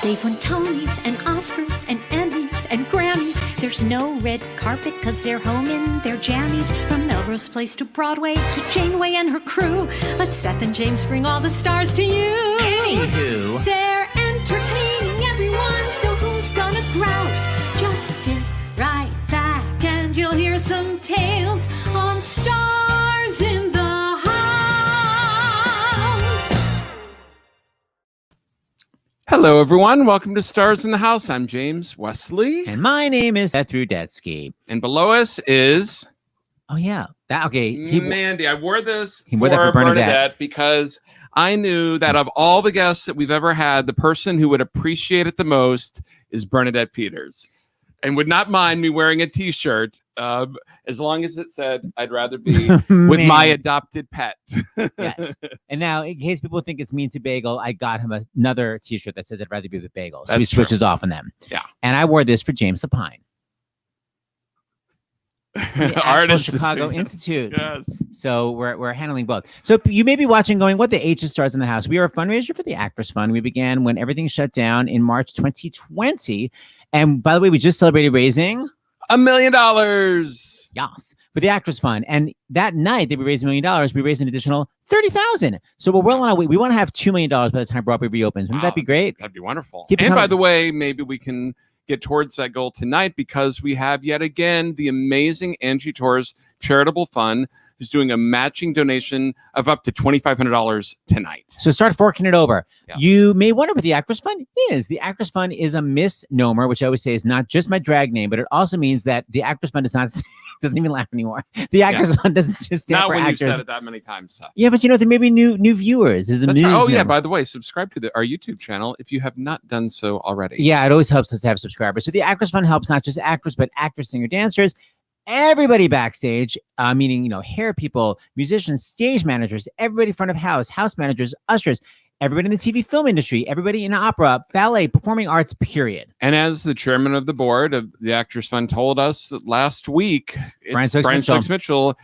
They've won Tonys and Oscars and Emmys and Grammys. There's no red carpet because they're home in their jammies. From Melrose Place to Broadway to Janeway and her crew. Let Seth and James bring all the stars to you. Anywho. They're entertaining everyone, so who's gonna grouse? Just sit right back and you'll hear some tales on Stars in the House. Hello, everyone. Welcome to Stars in the House. I'm James Wesley. And my name is Seth Rudetsky. And below us is... Oh, yeah. Mandy. I wore this for Bernadette because I knew that of all the guests that we've ever had, the person who would appreciate it the most is Bernadette Peters. And would not mind me wearing a T-shirt as long as it said, I'd rather be with my adopted pet. Yes. And now, in case people think it's mean to Bagel, I got him another T-shirt that says I'd rather be with Bagel. So he switches off on them. Yeah. And I wore this for James LaPook. Artist Chicago Institute. Yes. So we're handling both. So you may be watching going, what the H is Stars in the House? We are a fundraiser for the Actors Fund. We began when everything shut down in March 2020. And by the way, we just celebrated raising $1 million. Yes, for the Actors Fund. And that night that we raised $1 million, we raised an additional $30,000. So we're well on our way. We want to have $2 million by the time Broadway reopens. Wouldn't that be great? That'd be wonderful. And by the way, maybe we can get towards that goal tonight because we have yet again the amazing Angie Torres Charitable Fund who's doing a matching donation of up to $2,500 tonight. So start forking it over. Yes. You may wonder what the Actors Fund is. The Actors Fund is a misnomer, which I always say is not just my drag name, but it also means that the Actors Fund is not doesn't even laugh anymore. The Actors Fund doesn't just stand for actors. Not when you've said it that many times, Seth. Yeah, but there may be new viewers. Yeah, by the way, subscribe to our YouTube channel if you have not done so already. Yeah, it always helps us to have subscribers. So the Actors Fund helps not just actors, but actors, singer, dancers, everybody backstage, meaning, hair people, musicians, stage managers, everybody front of house managers, ushers, everybody in the TV film industry, everybody in opera, ballet, performing arts, period. And as the chairman of the board of the Actors Fund told us that last week, Brian Stokes Mitchell,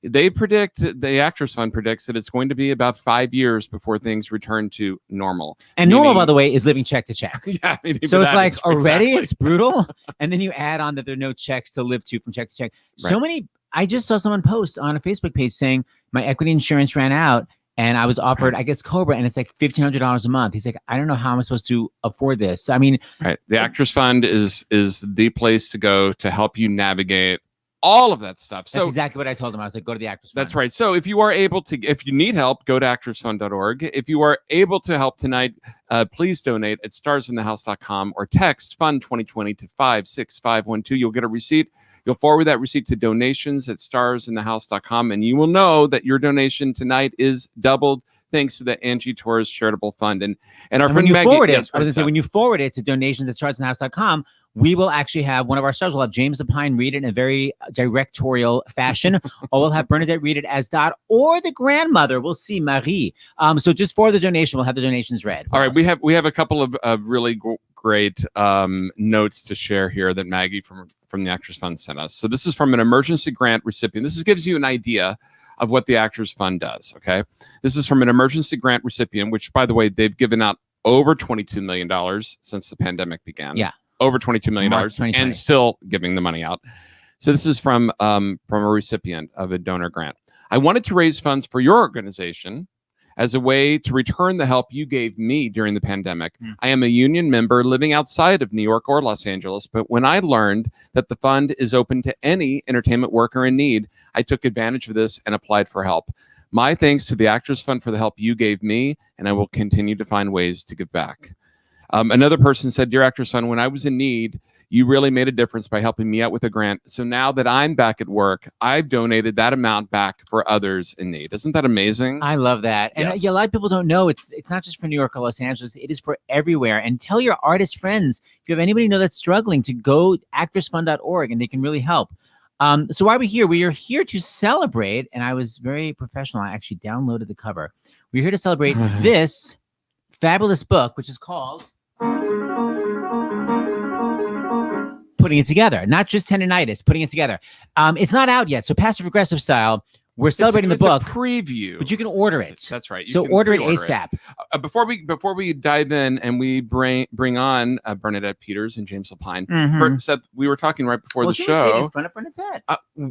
the Actors Fund predicts that it's going to be about 5 years before things return to normal. And normal, by the way, is living check to check. Yeah. So it's like already it's brutal. And then you add on that there are no checks to live to from check to check. Right. I just saw someone post on a Facebook page saying my equity insurance ran out and I was offered, I guess, Cobra, and it's like $1,500 a month. He's like, I don't know how I'm supposed to afford this. I mean, right. The Actors Fund is the place to go to help you navigate all of that stuff. That's exactly what I told him. I was like, go to the Actors Fund. That's right. So if you are able to, if you need help, go to actorsfund.org. If you are able to help tonight, please donate at starsinthehouse.com or text Fund 2020 to 56512. You'll get a receipt. You'll forward that receipt to donations at starsinthehouse.com, and you will know that your donation tonight is doubled thanks to the Angie Torres Charitable Fund. And our friend Maggie, when you forward it to donations at starsinthehouse.com, we will actually have one of our stars. We'll have James LaPook read it in a very directorial fashion, or we'll have Bernadette read it as Dot, or the grandmother. We'll see, Marie. So just for the donation, we'll have the donations read. All right, we have a couple of really great notes to share here that Maggie from the Actors Fund sent us. So this is from an emergency grant recipient. This gives you an idea of what the Actors Fund does, okay? This is from an emergency grant recipient, which, by the way, they've given out over $22 million since the pandemic began. Yeah. Over $22 million and still giving the money out. So this is from a recipient of a donor grant. I wanted to raise funds for your organization as a way to return the help you gave me during the pandemic. I am a union member living outside of New York or Los Angeles, but when I learned that the fund is open to any entertainment worker in need, I took advantage of this and applied for help. My thanks to the Actors Fund for the help you gave me, and I will continue to find ways to give back. Another person said, Dear Actors Fund, when I was in need, you really made a difference by helping me out with a grant. So now that I'm back at work, I've donated that amount back for others in need. Isn't that amazing? I love that. And yes. A lot of people don't know it's not just for New York or Los Angeles. It is for everywhere. And tell your artist friends, if you have anybody you know that's struggling, to go actorsfund.org and they can really help. So why are we here? We are here to celebrate, and I was very professional. I actually downloaded the cover. We're here to celebrate this fabulous book, which is called Putting It Together. Not just tendinitis, putting it together. It's not out yet. So passive aggressive style, We're celebrating the book. A preview, but you can order it. That's right. So order it ASAP. Before we dive in and we bring on Bernadette Peters and James LaPook. Seth, we were talking right before the show. In front of Bernadette.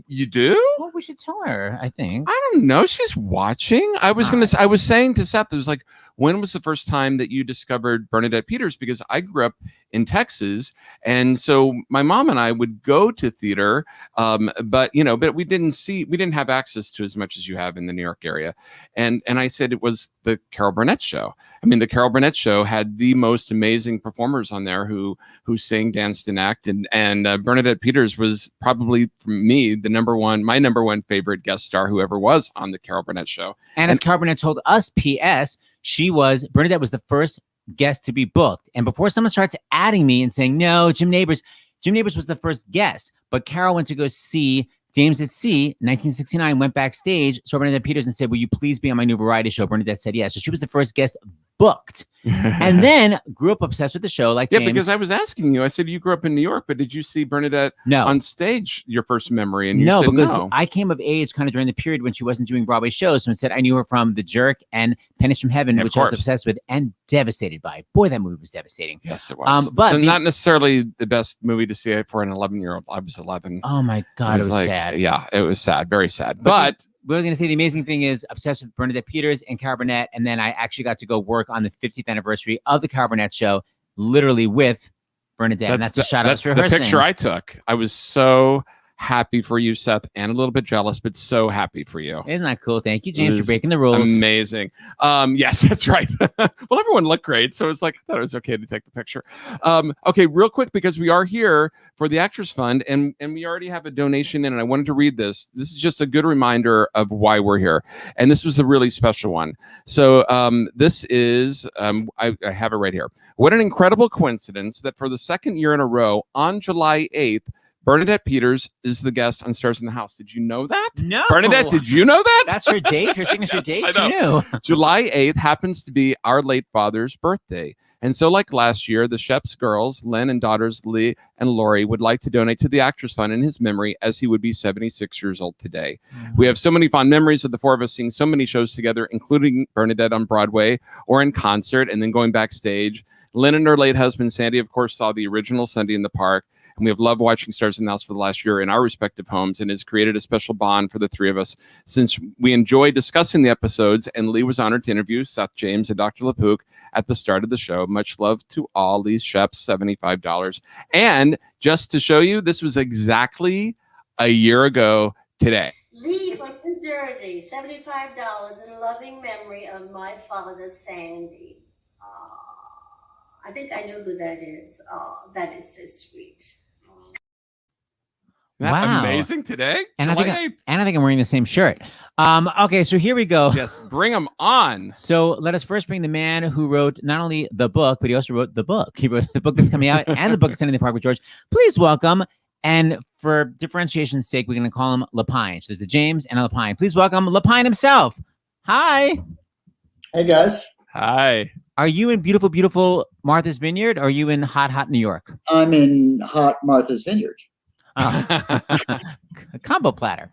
You do? Well, we should tell her. I think. I don't know. She's watching. I was saying to Seth, it was like, when was the first time that you discovered Bernadette Peters? Because I grew up in Texas, and so my mom and I would go to theater, but we didn't have access to as much as you have in the New York area. And I said it was the Carol Burnett show. I mean, the Carol Burnett show had the most amazing performers on there who sing, danced, and acted. And Bernadette Peters was probably, for me, my number one favorite guest star who ever was on the Carol Burnett show. And as Carol Burnett told us, P.S., Bernadette was the first guest to be booked. And before someone starts adding me and saying, no, Jim Nabors was the first guest. But Carol went to go see James at Sea, 1969, went backstage, saw Bernadette Peters and said, will you please be on my new variety show? Bernadette said yes. So she was the first guest booked. And then grew up obsessed with the show like James. Yeah, because I was asking you, I said, you grew up in New York, but did you see Bernadette on stage, your first memory? And you said because no. I came of age kind of during the period when she wasn't doing Broadway shows. So instead, I knew her from The Jerk and Pennies from Heaven, which I was obsessed with and devastated by. Boy, that movie was devastating. Yes, it was. But not necessarily the best movie to see for an 11-year-old. I was 11. Oh my God, it was sad. Yeah, it was sad, very sad. But I was going to say the amazing thing is obsessed with Bernadette Peters and Carol Burnett. And then I actually got to go work on the 50th anniversary of the Carol Burnett show, literally with Bernadette. And that's a shout out to her. That's the picture I took. I was so happy for you, Seth, and a little bit jealous, but so happy for you. Isn't that cool? Thank you, James, for breaking the rules. Amazing. Yes, that's right. Well, everyone looked great, so it's like I thought it was okay to take the picture. Okay, real quick, because we are here for the Actors Fund, and we already have a donation in, and I wanted to read this. This is just a good reminder of why we're here, and this was a really special one. So this is, I have it right here. What an incredible coincidence that for the second year in a row, on July 8th, Bernadette Peters is the guest on Stars in the House. Did you know that? No. Bernadette, did you know that? That's her date, her signature date. I know. July 8th happens to be our late father's birthday. And so like last year, the Shep's girls, Lynn and daughters Lee and Lori, would like to donate to the Actors Fund in his memory, as he would be 76 years old today. We have so many fond memories of the four of us seeing so many shows together, including Bernadette on Broadway or in concert and then going backstage. Lynn and her late husband, Sandy, of course, saw the original Sunday in the Park. And we have loved watching Stars in the House for the last year in our respective homes, and has created a special bond for the three of us since we enjoy discussing the episodes. And Lee was honored to interview Seth, James, and Dr. LaPook at the start of the show. Much love to all these chefs, $75. And just to show you, this was exactly a year ago today. Lee from New Jersey, $75 in loving memory of my father, Sandy. I think I know who that is. That is so sweet. Isn't that amazing today? And I think I'm wearing the same shirt. Okay, so here we go. Yes, bring them on. So let us first bring the man who wrote not only the book, but he also wrote the book. He wrote the book that's coming out and the book that's in the Park with George. Please welcome, and for differentiation's sake, we're going to call him Lapine. So there's the James and a Lapine. Please welcome Lapine himself. Hi. Hey, guys. Hi. Are you in beautiful, beautiful Martha's Vineyard, or are you in hot, hot New York? I'm in hot Martha's Vineyard. A combo platter.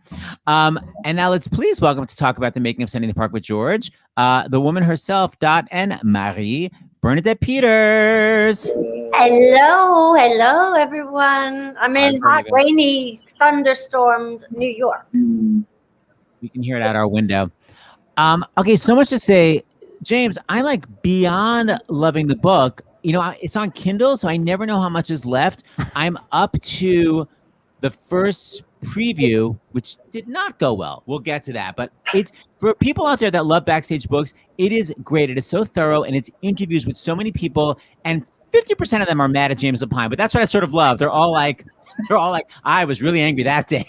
And now let's please welcome to talk about the making of Sunday in the Park with George, the woman herself, Dot and Marie, Bernadette Peters. Hello, everyone. I'm in hot, rainy, thunderstormed New York. We can hear it out our window. Okay, so much to say. James, I'm like beyond loving the book. You know, it's on Kindle, so I never know how much is left. I'm up to the first preview, which did not go well. We'll get to that. But it's for people out there that love backstage books, it is great. It is so thorough, and it's interviews with so many people, and 50% of them are mad at James Lapine, but that's what I sort of love. They're all like, I was really angry that day.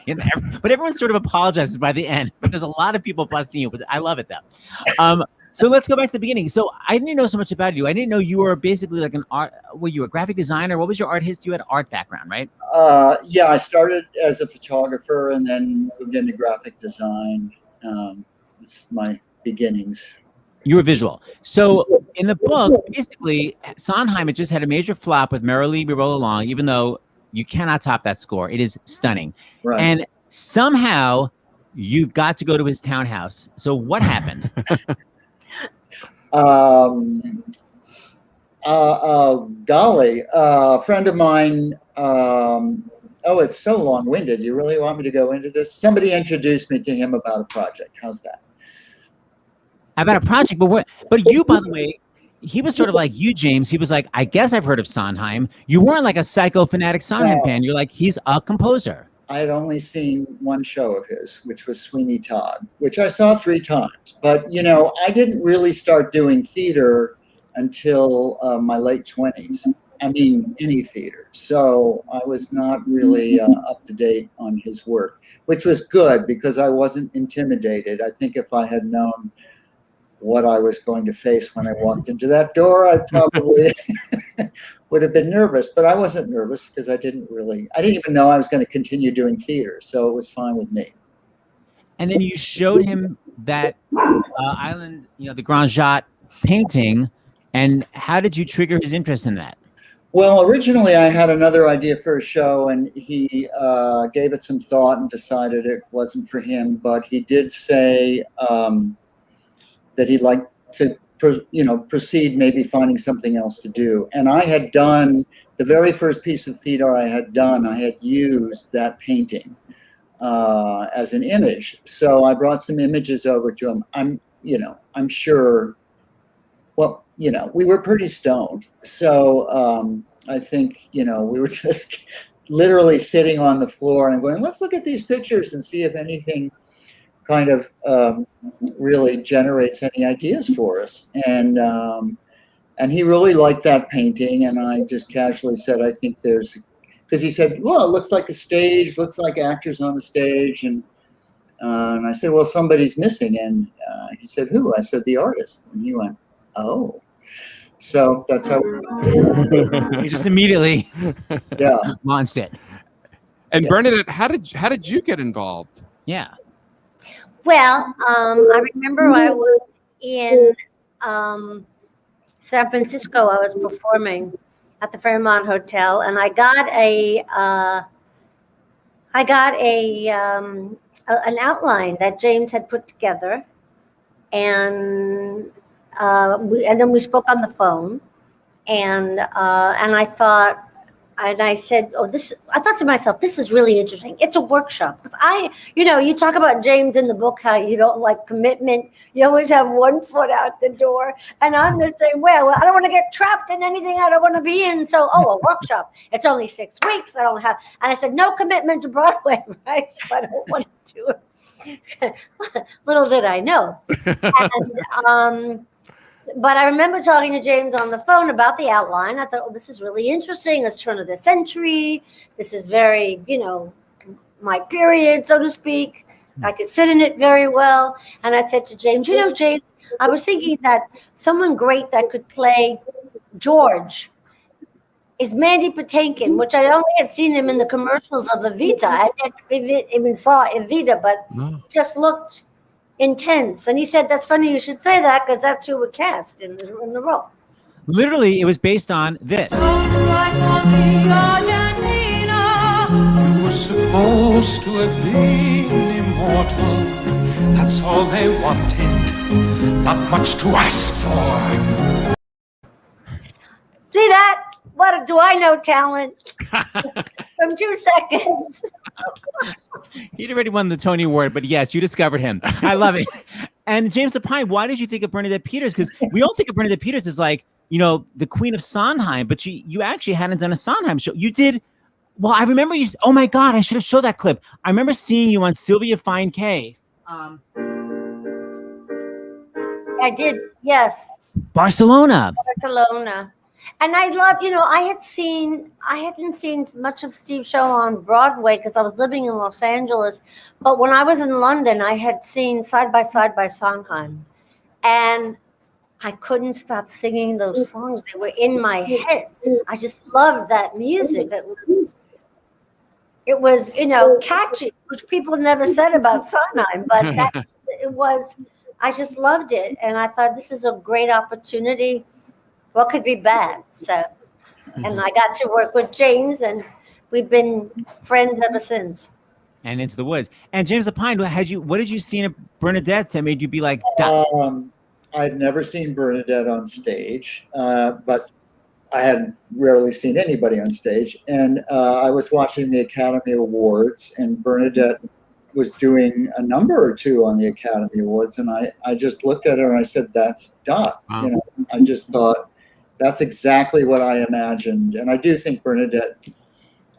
But everyone sort of apologizes by the end. But there's a lot of people busting you, but I love it though. So let's go back to the beginning. So I didn't know so much about you. I didn't know you were basically like an art. Were you a graphic designer? What was your art history? You had art background, right? Yeah, I started as a photographer and then moved into graphic design. It's my beginnings. You were visual. So in the book, basically, Sondheim had just had a major flop with Merrily We Roll Along, even though you cannot top that score. It is stunning. Right. And somehow you've got to go to his townhouse. So what happened? Golly, a friend of mine. Oh, it's so long-winded. You really want me to go into this? Somebody introduced me to him about a project. How's that? About a project, but you, by the way, he was sort of like you, James. He was like, I guess I've heard of Sondheim. You weren't like a psycho fanatic Sondheim fan. You're like, he's a composer. I had only seen one show of his, which was Sweeney Todd, which I saw 3 times. But, you know, I didn't really start doing theater until my late 20s. I mean, any theater. So I was not really up to date on his work, which was good because I wasn't intimidated. I think if I had known what I was going to face when I walked into that door, I probably would have been nervous, but I wasn't nervous because I didn't even know I was going to continue doing theater. So it was fine with me. And then you showed him that island, the Grand Jatte painting. And how did you trigger his interest in that? Well, originally I had another idea for a show, and he gave it some thought and decided it wasn't for him. But he did say that he'd like to, proceed, maybe finding something else to do. And I had done the very first piece of theater I had done. I had used that painting as an image. So I brought some images over to him. I'm sure. Well, we were pretty stoned. So I think, we were just literally sitting on the floor and going, let's look at these pictures and see if anything kind of really generates any ideas for us. And he really liked that painting. And I just casually said, I think because he said, well, it looks like a stage, looks like actors on the stage. And I said, well, somebody's missing. And he said, who? I said, the artist. And he went, oh. So that's how he just immediately launched it. And Bernadette, how did you get involved? Yeah. Well, I remember I was in San Francisco. I was performing at the Fairmont Hotel, and I got an outline that James had put together, and then we spoke on the phone, and I thought. And I said, I thought to myself, this is really interesting. It's a workshop. Because you talk about James in the book, how you don't like commitment. You always have one foot out the door. And I'm the same way. Well, I don't want to get trapped in anything I don't want to be in. So, a workshop. It's only 6 weeks. I don't have. And I said, no commitment to Broadway, right? I don't want to do it. Little did I know. And, but I remember talking to James on the phone about the outline. I thought, this is really interesting. It's turn of the century. This is very, my period, so to speak. I could fit in it very well. And I said to James, James, I was thinking that someone great that could play George is Mandy Patinkin, which I only had seen him in the commercials of Evita. I never even saw Evita, but just looked intense. And he said, that's funny you should say that because that's who we cast in the role. Literally, it was based on this. You were supposed to have been immortal. That's all they wanted. Not much to ask for. See that? What do I know talent? From 2 seconds. He'd already won the Tony Award, but yes, you discovered him. I love it. And James Lapine, why did you think of Bernadette Peters? Because we all think of Bernadette Peters as like, the queen of Sondheim, but you actually hadn't done a Sondheim show. You did. Well, I remember you. Oh my God, I should have showed that clip. I remember seeing you on Sylvia Fine K. I did, yes. Barcelona. And I love, I hadn't seen much of Steve's show on Broadway because I was living in Los Angeles. But when I was in London, I had seen Side by Side by Sondheim. And I couldn't stop singing those songs. They were in my head. I just loved that music. It was, catchy, which people never said about Sondheim. But I just loved it. And I thought this is a great opportunity. What could be bad? So, and I got to work with James, and we've been friends ever since. And Into the Woods. And James Lapine, what did you see in Bernadette that made you be like, I'd never seen Bernadette on stage, but I had rarely seen anybody on stage. And I was watching the Academy Awards, and Bernadette was doing a number or two on the Academy Awards. And I just looked at her and I said, that's Dot. Wow. You know, I just thought that's exactly what I imagined. And I do think Bernadette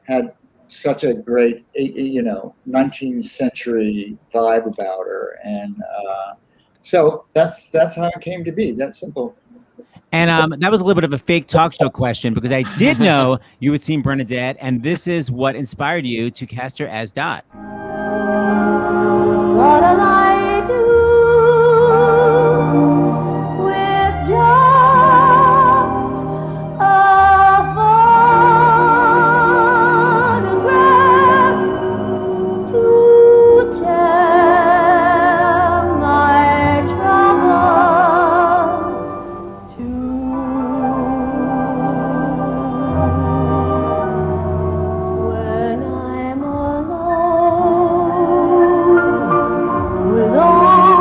had such a great, 19th century vibe about her. And so that's how it came to be. That simple. And that was a little bit of a fake talk show question, because I did know you had seen Bernadette, and this is what inspired you to cast her as Dot. What'll I do with just a photograph to tell my troubles to? When I'm alone with only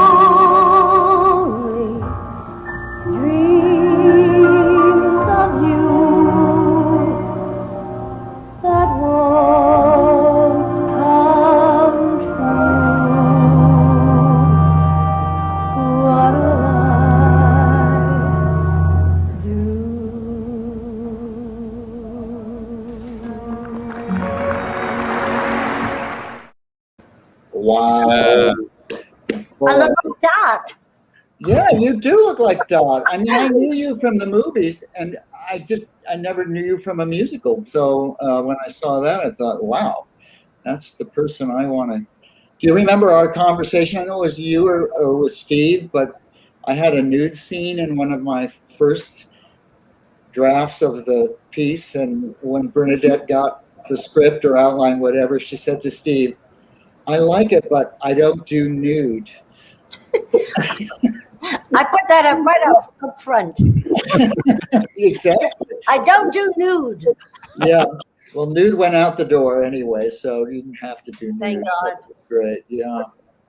dreams of you that won't come true, what'll I do? Wow. I look like Dot. Yeah, you do look like Dot. I mean, I knew you from the movies, and I never knew you from a musical. So when I saw that, I thought, wow, that's the person I want to. Do you remember our conversation? I know it was you or with Steve, but I had a nude scene in one of my first drafts of the piece. And when Bernadette got the script or outline, whatever, she said to Steve, I like it, but I don't do nude. I put that up right up front. Exactly. I don't do nude. Yeah. Well, nude went out the door anyway, so you didn't have to do nude. Thank so God. it was great. Yeah.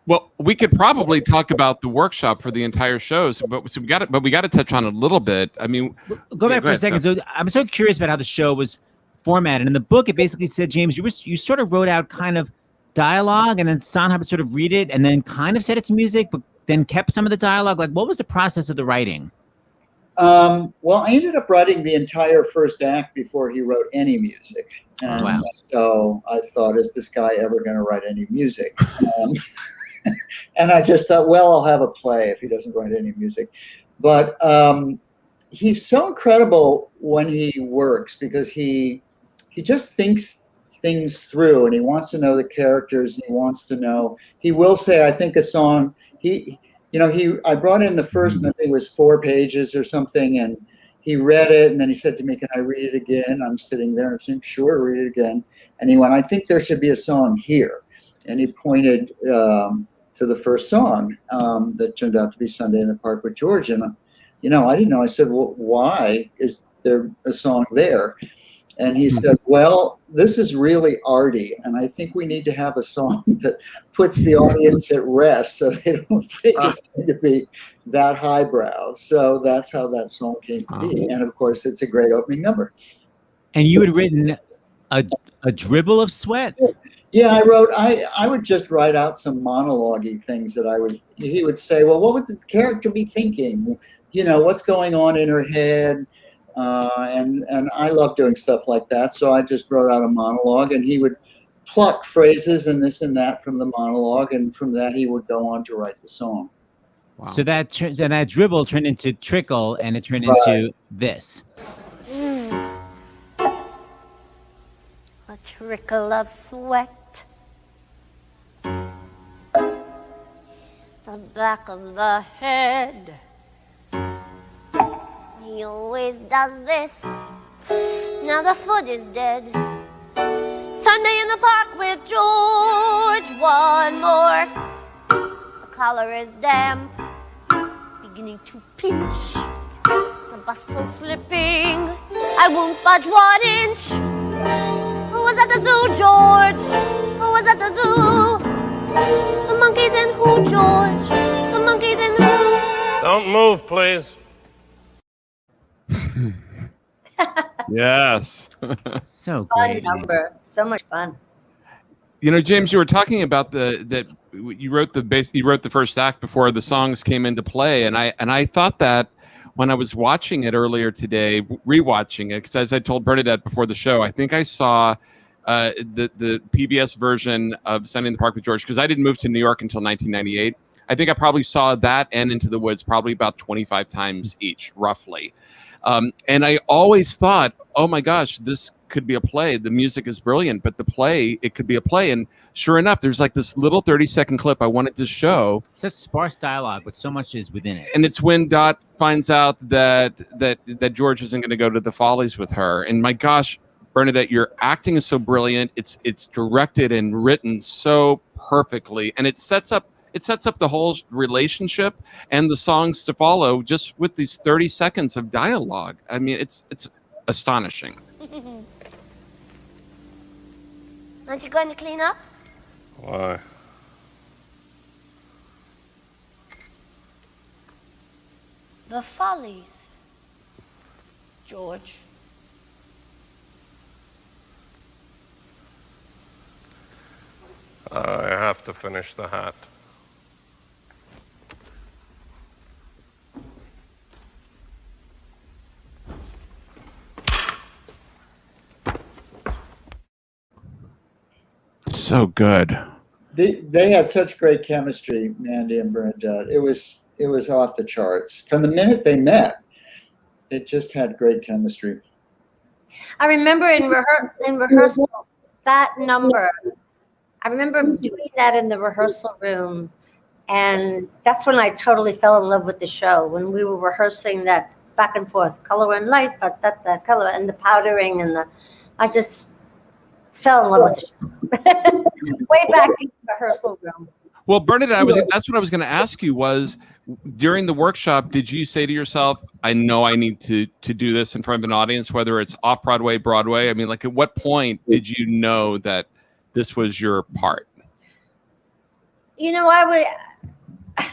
Well, we could probably talk about the workshop for the entire show, but we got to touch on it a little bit. I mean, Go back for a ahead, second. Seth. So I'm so curious about how the show was formatted. In the book, it basically said, James, you sort of wrote out kind of dialogue, and then Sondheim would sort of read it, and then kind of set it to music, but then kept some of the dialogue. Like, what was the process of the writing? Well, I ended up writing the entire first act before he wrote any music. And Wow. so I thought, is this guy ever going to write any music? And I just thought, well, I'll have a play if he doesn't write any music. But he's so incredible when he works, because he just thinks things through, and he wants to know the characters, and he wants to know. He will say, I think a song. I brought in the first, I think it was 4 pages or something, and he read it, and then he said to me, "Can I read it again?" I'm sitting there and saying, "Sure, read it again." And he went, "I think there should be a song here," and he pointed to the first song that turned out to be "Sunday in the Park with George," and I didn't know. I said, "Well, why is there a song there?" And he said, "Well, this is really arty, and I think we need to have a song that puts the audience at rest, so they don't think it's going to be that highbrow." So that's how that song came to be. And of course, it's a great opening number. And you had written a dribble of sweat. Yeah, I would just write out some monologue-y things that he would say, well, what would the character be thinking? What's going on in her head? And I love doing stuff like that. So I just wrote out a monologue, and he would pluck phrases and this and that from the monologue. And from that, he would go on to write the song. Wow. So that dribble turned into trickle, and it turned into this. A trickle of sweat, the back of the head. He always does this. Now the foot is dead. Sunday in the park with George. One more. The collar is damp, beginning to pinch. The bustle slipping. I won't budge 1 inch. Who was at the zoo, George? Who was was at the zoo. The monkeys and who, George? The monkeys and who? Don't move, please. Yes. So Fun great. number. So much fun. You know, James, you were talking about that you wrote the first act before the songs came into play, and I thought that when I was watching it earlier today, rewatching it, because as I told Bernadette before the show, I think I saw the PBS version of Sunday in the Park with George, because I didn't move to New York until 1998. I think I probably saw that and Into the Woods probably about 25 times each, roughly. And I always thought, oh my gosh, this could be a play. The music is brilliant, but it could be a play. And sure enough, there's like this little 30-second clip I wanted to show. Such sparse dialogue, but so much is within it. And it's when Dot finds out that George isn't going to go to the Follies with her. And my gosh, Bernadette, your acting is so brilliant. It's directed and written so perfectly, and it sets up the whole relationship and the songs to follow just with these 30 seconds of dialogue. I mean, it's astonishing. Aren't you going to clean up? Why? The Follies, George. I have to finish the hat. So good. They had such great chemistry, Mandy and Bernadette. It was off the charts. From the minute they met, they just had great chemistry. I remember in rehearsal, that number, I remember doing that in the rehearsal room. And that's when I totally fell in love with the show, when we were rehearsing that back and forth, color and light, but that color and the powdering and I just fell in love with the show. Way back in the rehearsal room. Well, Bernadette, that's what I was going to ask you was, during the workshop, did you say to yourself, I know I need to do this in front of an audience, whether it's off-Broadway, Broadway? I mean, like, at what point did you know that this was your part? You know, I would,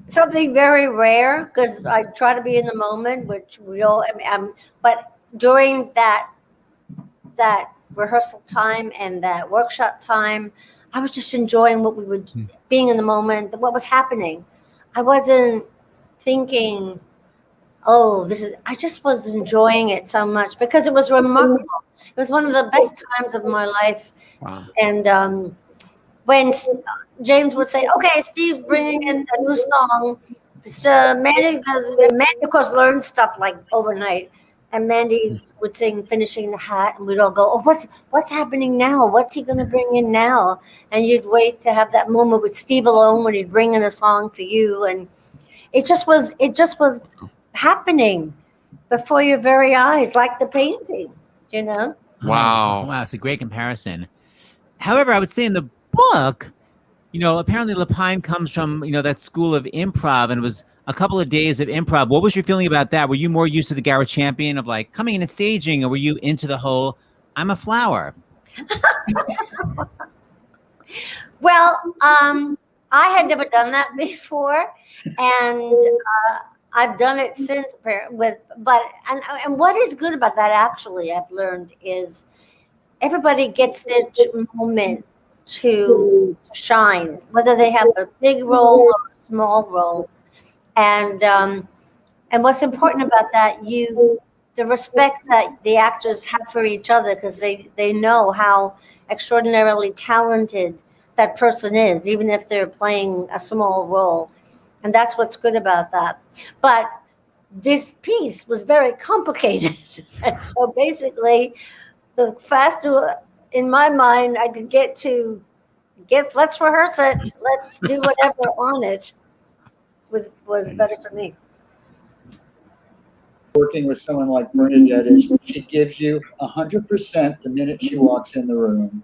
something very rare, because I try to be in the moment, which we all, but during that rehearsal time and that workshop time, I was just enjoying what we were being in the moment, what was happening. I wasn't thinking, oh, I just was enjoying it so much because it was remarkable. It was one of the best times of my life. Wow. And when James would say, okay, Steve's bringing in a new song. Mandy, of course, learned stuff like overnight. And Mandy would sing Finishing the Hat, and we'd all go, oh, what's happening now? What's he going to bring in now? And you'd wait to have that moment with Steve alone when he'd bring in a song for you. And it just was happening before your very eyes, like the painting, you know? Wow. Wow, it's a great comparison. However, I would say in the book, you know, apparently Lapine comes from, you know, that school of improv, and it was a couple of days of improv. What was your feeling about that? Were you more used to the Garrett Champion of like coming in and staging, or were you into the whole, I'm a flower? Well, I had never done that before, and I've done it since. And what is good about that, actually, I've learned, is everybody gets their moment to shine, whether they have a big role or a small role. And what's important about that, the respect that the actors have for each other, because they know how extraordinarily talented that person is, even if they're playing a small role. And that's what's good about that. But this piece was very complicated. And so basically, the faster, in my mind, I could get to, let's rehearse it, let's do whatever on it, was better for me. Working with someone like Bernadette is she gives you 100% the minute she walks in the room,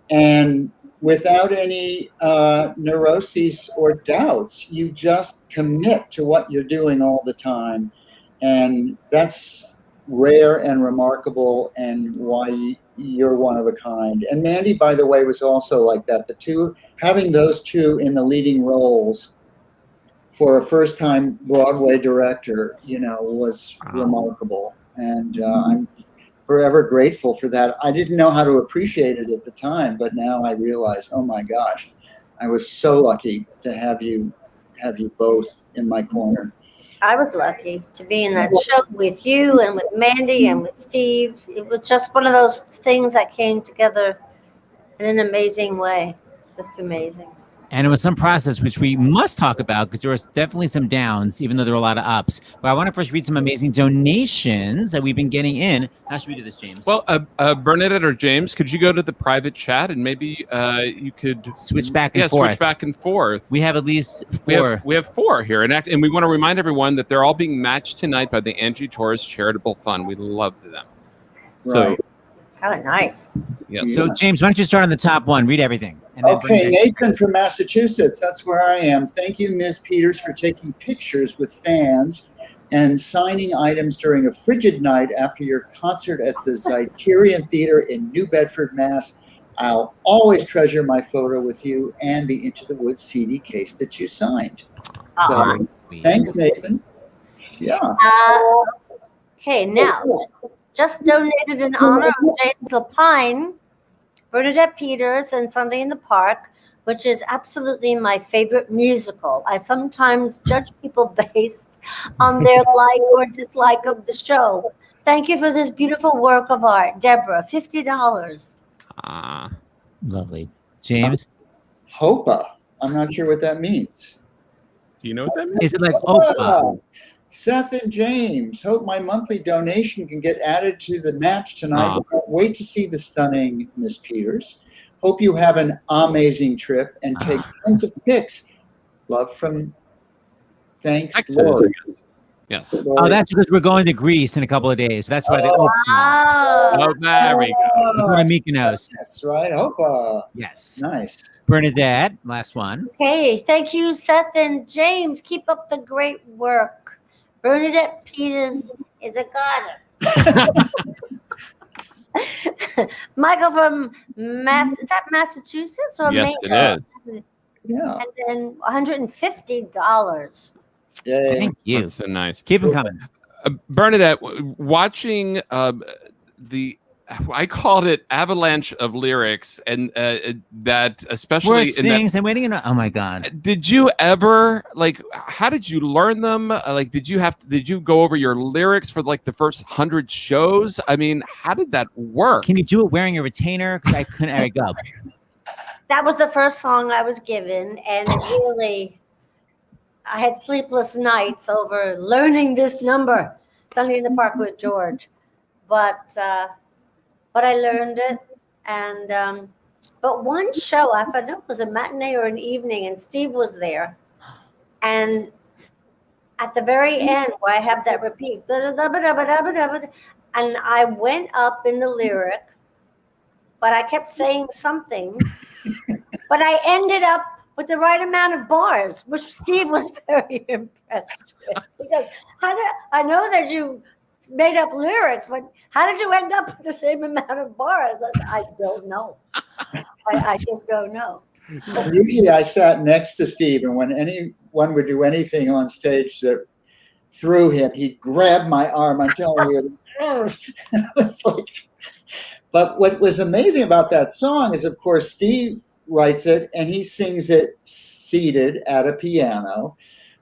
and without any neuroses or doubts, you just commit to what you're doing all the time, and that's rare and remarkable, and why you're one of a kind. And Mandy, by the way, was also like that. Having those two in the leading roles for a first-time Broadway director, was remarkable. And I'm forever grateful for that. I didn't know how to appreciate it at the time, but now I realize, oh my gosh, I was so lucky to have you both in my corner. I was lucky to be in that show with you and with Mandy and with Steve. It was just one of those things that came together in an amazing way. Just amazing. And it was some process which we must talk about, because there was definitely some downs, even though there were a lot of ups. But I want to first read some amazing donations that we've been getting in. How should we do this, James? Well, Bernadette or James, could you go to the private chat and maybe you could switch back and forth? Switch back and forth. We have at least 4. We have 4 here, and we want to remind everyone that they're all being matched tonight by the Angie Torres Charitable Fund. We love them. Right. So, oh, nice. Yes. So, James, why don't you start on the top one? Read everything. Okay, Nathan from Massachusetts. That's where I am. Thank you, Ms. Peters, for taking pictures with fans and signing items during a frigid night after your concert at the Zeiterion Theater in New Bedford, Mass. I'll always treasure my photo with you and the Into the Woods CD case that you signed. So, thanks, Nathan. Yeah. Okay, now, just donated in honor of James Lapine, Bernadette Peters, and Sunday in the Park, which is absolutely my favorite musical. I sometimes judge people based on their like or dislike of the show. Thank you for this beautiful work of art. Deborah, $50. Lovely. James? Hopa. I'm not sure what that means. Do you know what that means? Is it like Opa? Seth and James, hope my monthly donation can get added to the match tonight. Can't wait to see the stunning Miss Peters. Hope you have an amazing trip and take tons of pics. Love from, thanks, Lori. Yes. Lori. Oh, that's because we're going to Greece in a couple of days. That's why they Oh, there we go. We're in Mykonos. That's right. Hopa. Yes. Nice. Bernadette, last one. Okay, thank you, Seth and James. Keep up the great work. Bernadette Peters is a goddess. Michael from is that Massachusetts or Yes, Maine? it is. Yeah. And then $150. Yay. Thank you. That's so nice. Keep them coming. Bernadette, watching I called it avalanche of lyrics, and that especially Worst in things. that, I'm waiting. Oh my God. Did you ever how did you learn them? Did you go over your lyrics for the first 100 shows? I mean, how did that work? Can you do it wearing a retainer? Because I couldn't. I go. That was the first song I was given, and it really, I had sleepless nights over learning this number, Sunday in the Park with George. But I learned it, and but one show, I thought it was a matinee or an evening, and Steve was there, and at the very end where I have that repeat, and I went up in the lyric, but I kept saying something, but I ended up with the right amount of bars, which Steve was very impressed with. Because I know that you made up lyrics, but how did you end up with the same amount of bars? I don't know. I just don't know. Usually I sat next to Steve, and when anyone would do anything on stage that threw him, he'd grab my arm. I'm telling you. But what was amazing about that song is, of course, Steve writes it and he sings it seated at a piano.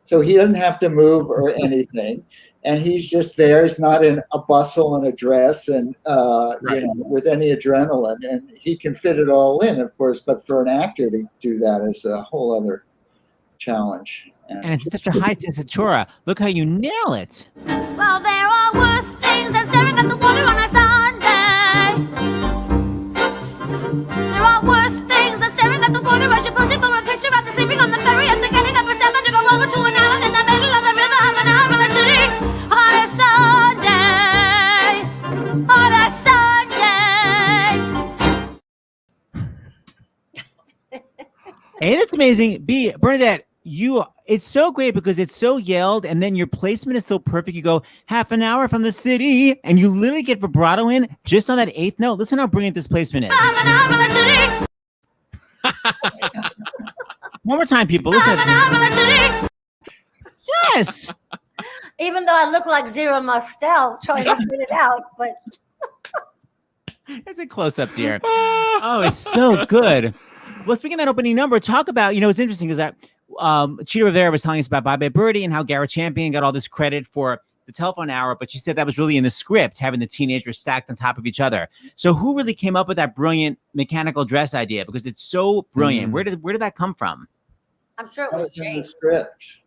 So he doesn't have to move or anything. And he's just there. He's not in a bustle and a dress and, with any adrenaline. And he can fit it all in, of course. But for an actor to do that is a whole other challenge. And it's such a high tessitura. Look how you nail it. Well, there are worse things than staring at the water on a Sunday. There are worse things than staring at the water as you're posing for a picture after sleeping on the ferry and forgetting that we're 7 to go over to an island in the middle of the river and an hour from the city on a Sunday. On a Sunday. A, that's amazing. B, Bernadette, it's so great because it's so yelled, and then your placement is so perfect. You go half an hour from the city, and you literally get vibrato in just on that 8th note. Listen how brilliant this placement is. One more time, people. Listen. Yes. Even though I look like Zero Mostel trying to get it out, but it's a close-up, dear. Oh, it's so good. Well, speaking of that opening number, talk about, it's interesting is that Cheetah Rivera was telling us about Bye Bye Birdie and how Garrett Champion got all this credit for the telephone hour, but she said that was really in the script, having the teenagers stacked on top of each other. So who really came up with that brilliant mechanical dress idea? Because it's so brilliant. Where did that come from? I'm sure it was in the James. script.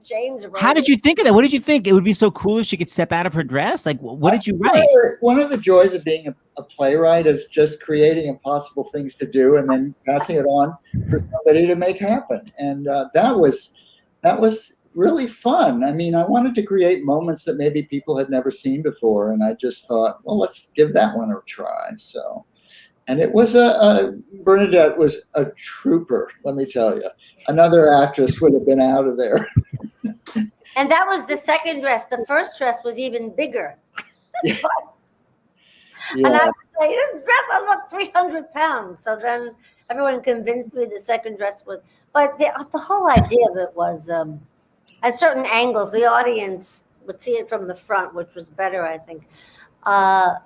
James wrote How did you think of that? What did you think? It would be so cool if she could step out of her dress? Like, what did you write? One of the joys of being a playwright is just creating impossible things to do and then passing it on for somebody to make happen. And that was really fun. I mean, I wanted to create moments that maybe people had never seen before. And I just thought, well, let's give that one a try. So, and it was Bernadette was a trooper, let me tell you. Another actress would have been out of there. And that was the second dress. The first dress was even bigger. Yeah. And I would say, this dress, I look 300 pounds. So then everyone convinced me the second dress was, but the whole idea of it was, at certain angles, the audience would see it from the front, which was better, I think. The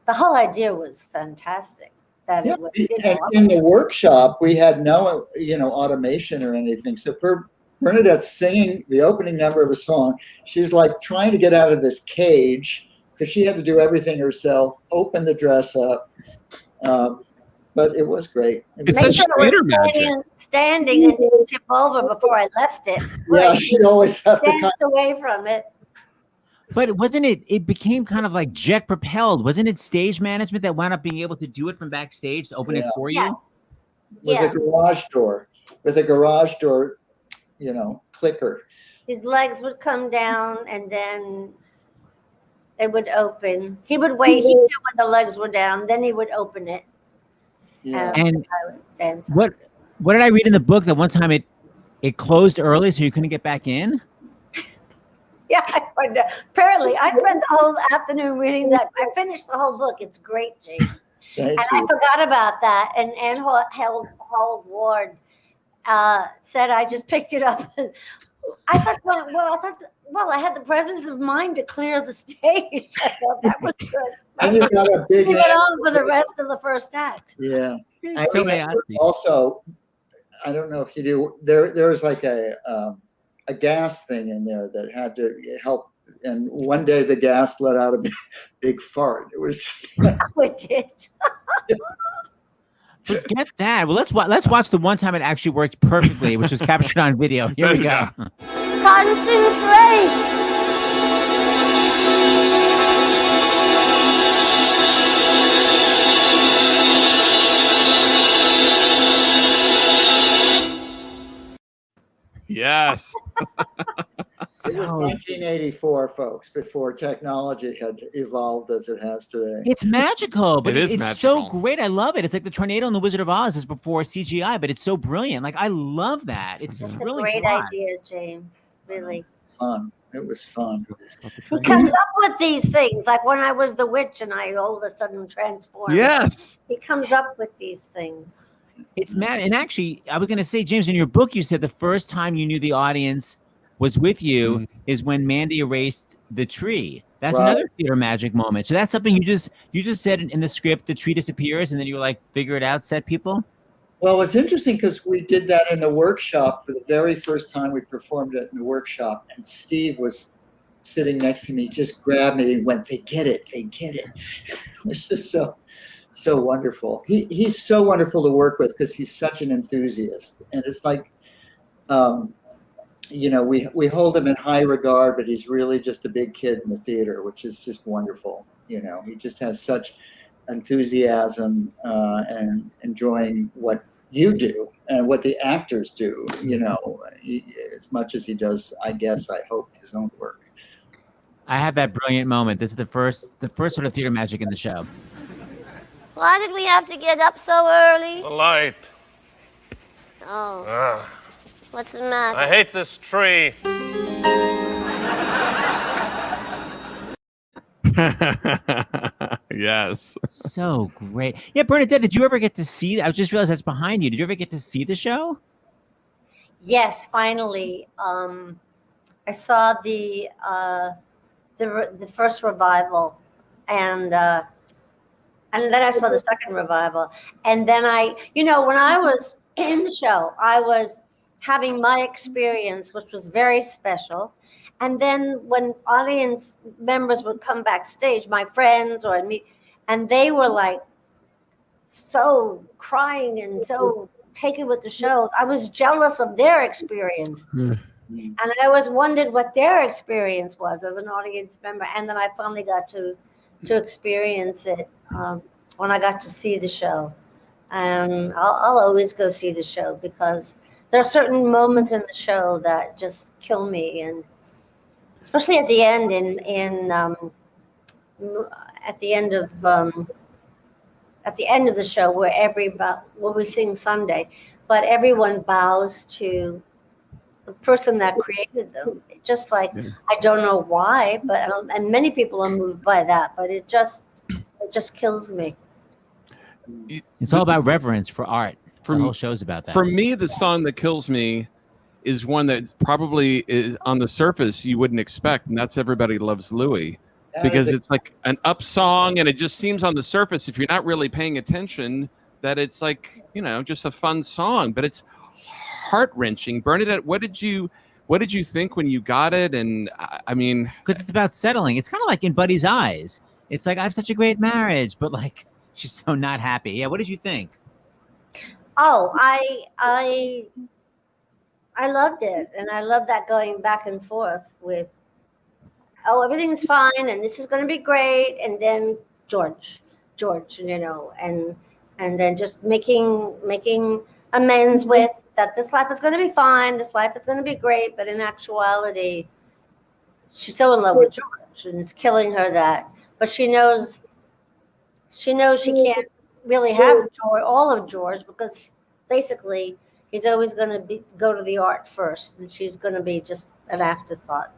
whole idea was fantastic. That Yeah, it was, and in the workshop, we had no, automation or anything. So Bernadette's singing the opening number of a song. She's like trying to get out of this cage because she had to do everything herself, open the dress up. But it was great. It's such theater magic. Standing and didn't tip over before I left it. Yeah, she'd always have to danced away from it. But wasn't it became kind of like jet propelled? Wasn't it stage management that wound up being able to do it from backstage to open it for you? Yes. With a garage door, clicker. His legs would come down and then it would open. He would wait. He knew when the legs were down. Then he would open it. Yeah. And I would dance. what did I read in the book that one time it closed early so you couldn't get back in? Yeah, apparently. I spent the whole afternoon reading that. I finished the whole book. It's great, James. Thank I you. forgot about that. And Ann Hall Ward said I just picked it up. And I thought, I had the presence of mind to clear the stage. I thought that was good. And you got a big Moving on for the rest of the first act. Yeah. So Also, I don't know if you do. There was like a gas thing in there that had to help. And one day the gas let out a big fart. It was. It did. Forget that. Well, let's watch the one time it actually worked perfectly, which was captured on video. Here we go. Concentrate! Yes. It was 1984, folks, before technology had evolved as it has today. It's magical, but It is it's magical. so great. I love it. It's like the tornado in the Wizard of Oz is before CGI, but it's so brilliant. Like I love that. It's It's really a great fun. idea, James. Really. Fun. It was fun. He comes up with these things, like when I was the witch and I all of a sudden transformed. Yes. He comes up with these things. It's mad. And actually, I was going to say, James, in your book, you said the first time you knew the audience was with you is when Mandy erased the tree. That's Right. another theater magic moment. So that's something you just said in the script, the tree disappears, and then you were like, figure it out, set people. Well, it's interesting because we did that in the workshop for the very first time we performed it in the workshop, and Steve was sitting next to me, just grabbed me and went, "They get it, they get it." It was just so wonderful. He's so wonderful to work with because he's such an enthusiast, and it's like, we hold him in high regard, but he's really just a big kid in the theater, which is just wonderful. He just has such enthusiasm and enjoying what you do and what the actors do, as much as he does, I hope, his own work. I have that brilliant moment. This is the first sort of theater magic in the show. Why did we have to get up so early? The light. Oh. What's the matter? I hate this tree. Yes. So great. Yeah, Bernadette, did you ever get to see? I just realized that's behind you. Did you ever get to see the show? Yes, finally. I saw the first revival, and then I saw the second revival, and then when I was in the show, I was having my experience, which was very special. And then when audience members would come backstage, my friends or me, and they were like so crying and so taken with the show, I was jealous of their experience. And I always wondered what their experience was as an audience member. And then I finally got to experience it when I got to see the show. And I'll always go see the show because there are certain moments in the show that just kill me, and especially at the end at the end of the show where we sing Sunday, but everyone bows to the person that created them. Just like, I don't know why, but and many people are moved by that, but it just kills me. It's all about reverence for art. The whole show's about that. For me, the song that kills me is one that probably is on the surface you wouldn't expect, and that's Everybody Loves Louie. Because it's like an up song, and it just seems on the surface, if you're not really paying attention, that it's like, just a fun song, but it's heart-wrenching. Bernadette, what did you think when you got it? And I mean, because it's about settling. It's kind of like In Buddy's Eyes. It's like, I have such a great marriage, but like, she's so not happy. Yeah, what did you think? Oh, I loved it, and I love that going back and forth with, everything's fine, and this is going to be great, and then George, and then just making amends with that. This life is going to be fine. This life is going to be great, but in actuality, she's so in love with George, and it's killing her that. But she knows she can't really have all of George, because basically he's always going to go to the art first, and she's going to be just an afterthought.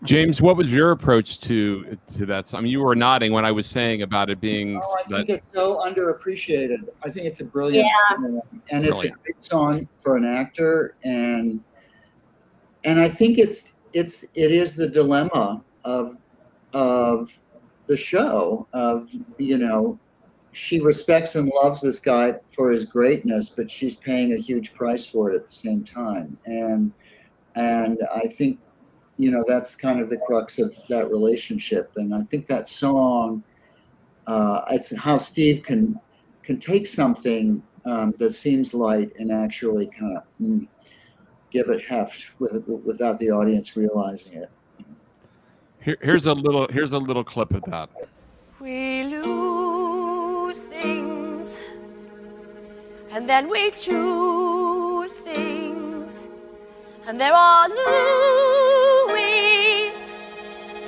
James, what was your approach to that song? I mean, you were nodding when I was saying about it being. I think it's so underappreciated. I think it's a brilliant song, and it's a great song for an actor, and I think it is the dilemma of the show. She respects and loves this guy for his greatness, but she's paying a huge price for it at the same time, and I think. That's kind of the crux of that relationship. And I think that song, it's how Steve can take something that seems light and actually kind of give it heft without the audience realizing it. Here's a little clip of that. We lose things, and then we choose things, and there are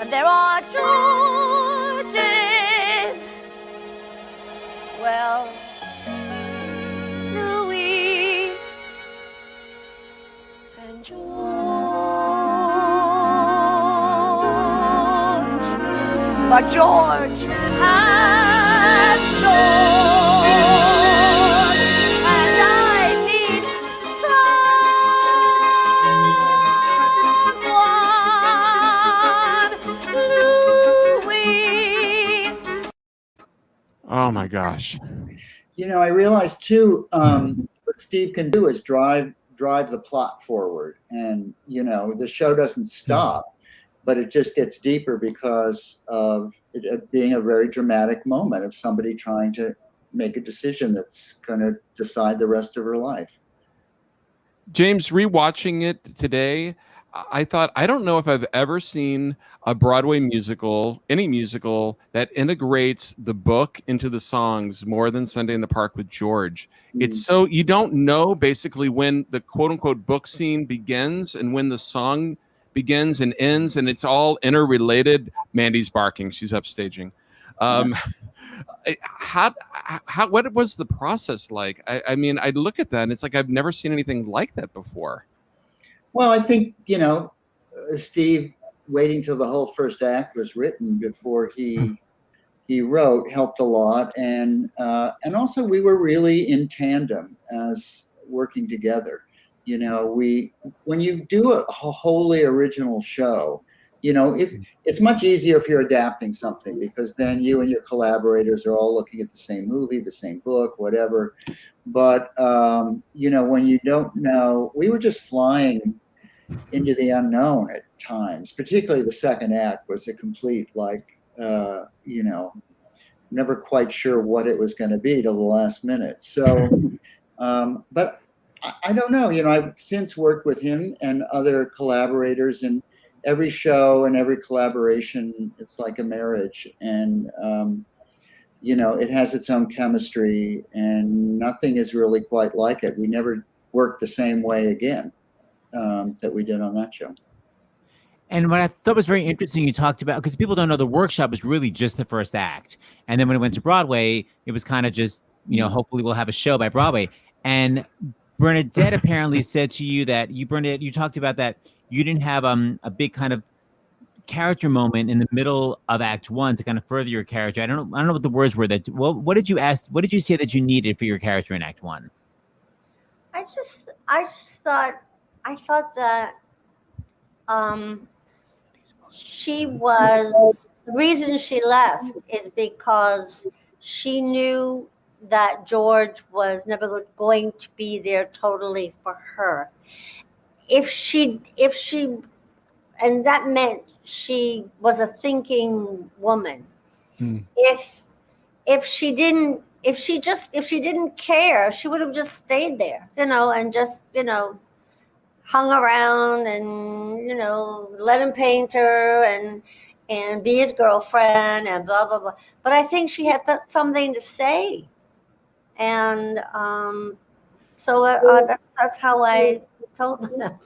and there are Georges. Well, Louise and George, but George has George, and I need Oh my gosh. I realized too, what Steve can do is drive the plot forward, and the show doesn't stop, but it just gets deeper because of it being a very dramatic moment of somebody trying to make a decision that's going to decide the rest of her life. James, rewatching it today, I thought, I don't know if I've ever seen a Broadway musical, any musical, that integrates the book into the songs more than Sunday in the Park with George. It's so, you don't know basically when the quote unquote book scene begins and when the song begins and ends, and it's all interrelated. Mandy's barking, she's upstaging. What was the process like? I mean, I look at that and it's like I've never seen anything like that before. Well, I think, Steve waiting till the whole first act was written before he wrote helped a lot, and also we were really in tandem as working together. When you do a wholly original show, if it's much easier if you're adapting something, because then you and your collaborators are all looking at the same movie, the same book, whatever. But when you don't know, we were just flying into the unknown at times. Particularly the second act was a complete never quite sure what it was going to be till the last minute. So, but I don't know. I've since worked with him and other collaborators, and every show and every collaboration, it's like a marriage, and it has its own chemistry, and nothing is really quite like it. We never worked the same way again that we did on that show. And what I thought was very interesting, you talked about, because people don't know, the workshop was really just the first act. And then when it went to Broadway, it was kind of just, hopefully we'll have a show by Broadway. And Bernadette apparently said to you that you talked about that you didn't have a big kind of character moment in the middle of Act 1 to kind of further your character. I don't know what the words were. What did you say that you needed for your character in Act 1? I thought that the reason she left is because she knew that George was never going to be there totally for her. If she, and that meant she was a thinking woman. If she didn't care, she would have just stayed there, and just, hung around and, let him paint her and be his girlfriend and blah, blah, blah. But I think she had something to say. And so that's how I told them.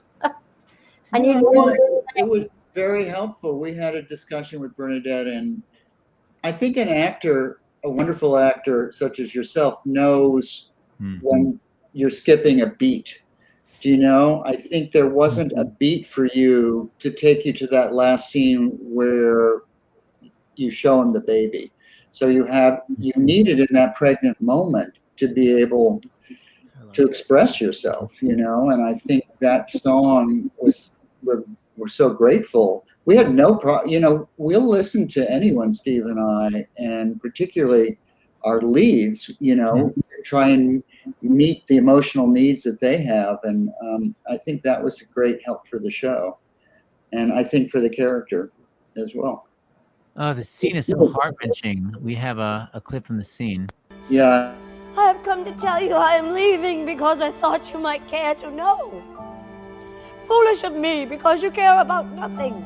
It was very helpful. We had a discussion with Bernadette, and I think a wonderful actor such as yourself knows when you're skipping a beat. Do you know? I think there wasn't a beat for you to take you to that last scene where you show him the baby. So you needed in that pregnant moment to be able to express yourself, and I think that song we're so grateful. We had no problem, we'll listen to anyone, Steve and I, and particularly our leads, try and meet the emotional needs that they have. And I think that was a great help for the show. And I think for the character as well. Oh, the scene is so heart-wrenching. We have a clip from the scene. Yeah. I have come to tell you I am leaving because I thought you might care to know. Foolish of me, because you care about nothing.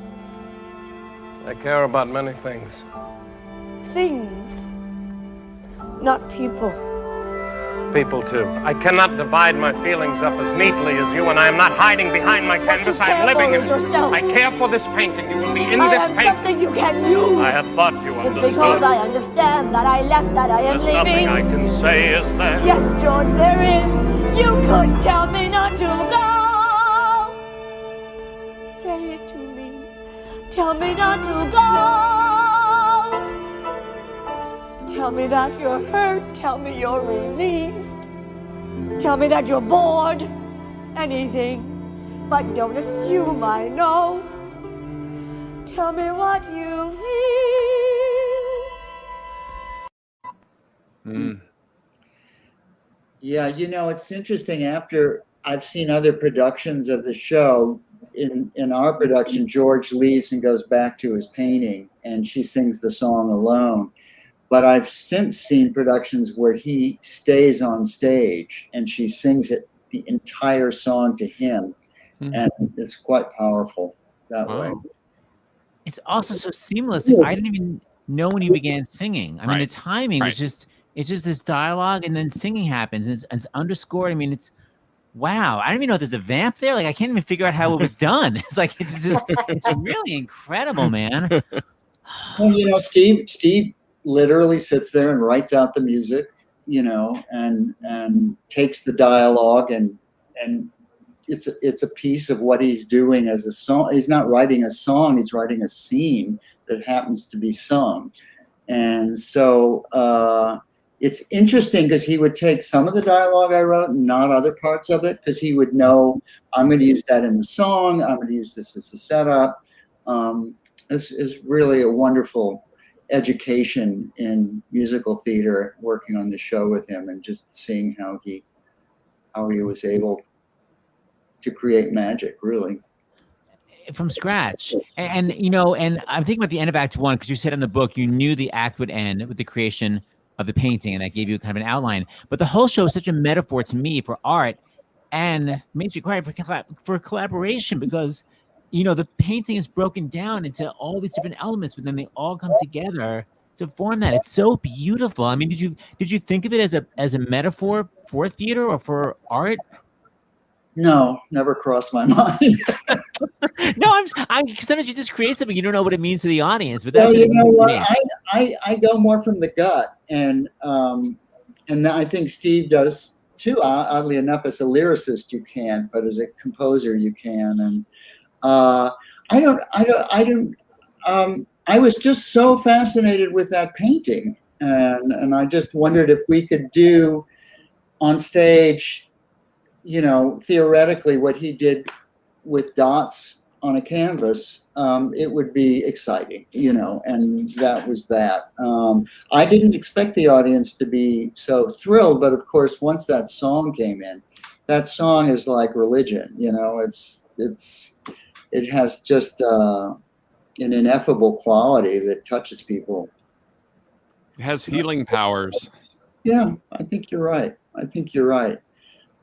I care about many things. Things, not people. People, too. I cannot divide my feelings up as neatly as you, and I am not hiding behind my canvas. I am living in yourself. I care for this painting. You will be in this painting. Something you can use. I had thought you understood. It's because I understand that I left, that I am There's leaving. nothing I can say, is there? Yes, George, there is. You could tell me not to go. Say it to me. Tell me not to go. Tell me that you're hurt. Tell me you're relieved. Tell me that you're bored. Anything. But don't assume I know. Tell me what you feel. Yeah, it's interesting. After I've seen other productions of the show, in our production, George leaves and goes back to his painting, and she sings the song alone. But I've since seen productions where he stays on stage and she sings the entire song to him, and it's quite powerful that way. It's also so seamless. I didn't even know when you began singing. I mean, the timing was just this dialogue, and then singing happens, and it's underscored. I mean, it's wow. I don't even know if there's a vamp there. Like, I can't even figure out how it was done. It's like, it's really incredible, man. Well, Steve literally sits there and writes out the music, and takes the dialogue and it's a piece of what he's doing as a song. He's not writing a song, he's writing a scene that happens to be sung. And so it's interesting because he would take some of the dialogue I wrote and not other parts of it, because he would know I'm going to use that in the song, I'm going to use this as a setup. This is really a wonderful education in musical theater, working on the show with him and just seeing how he was able to create magic, really. From scratch. And I'm thinking about the end of Act 1, because you said in the book you knew the act would end with the creation of the painting, and that gave you kind of an outline. But the whole show is such a metaphor to me for art, and makes me cry for collaboration, because the painting is broken down into all these different elements, but then they all come together to form that. It's so beautiful. I mean, did you think of it as a metaphor for theater or for art? No, never crossed my mind. No, sometimes you just create something, you don't know what it means to the audience. But well, you know what? I go more from the gut, and I think Steve does too. Oddly enough, as a lyricist, you can't, but as a composer, you can. And I was just so fascinated with that painting, and I just wondered if we could do on stage, theoretically, what he did with dots on a canvas. It would be exciting, and that was that. I didn't expect the audience to be so thrilled, but of course, once that song came in, that song is like religion. It has just an ineffable quality that touches people. It has healing powers. Yeah, I think you're right.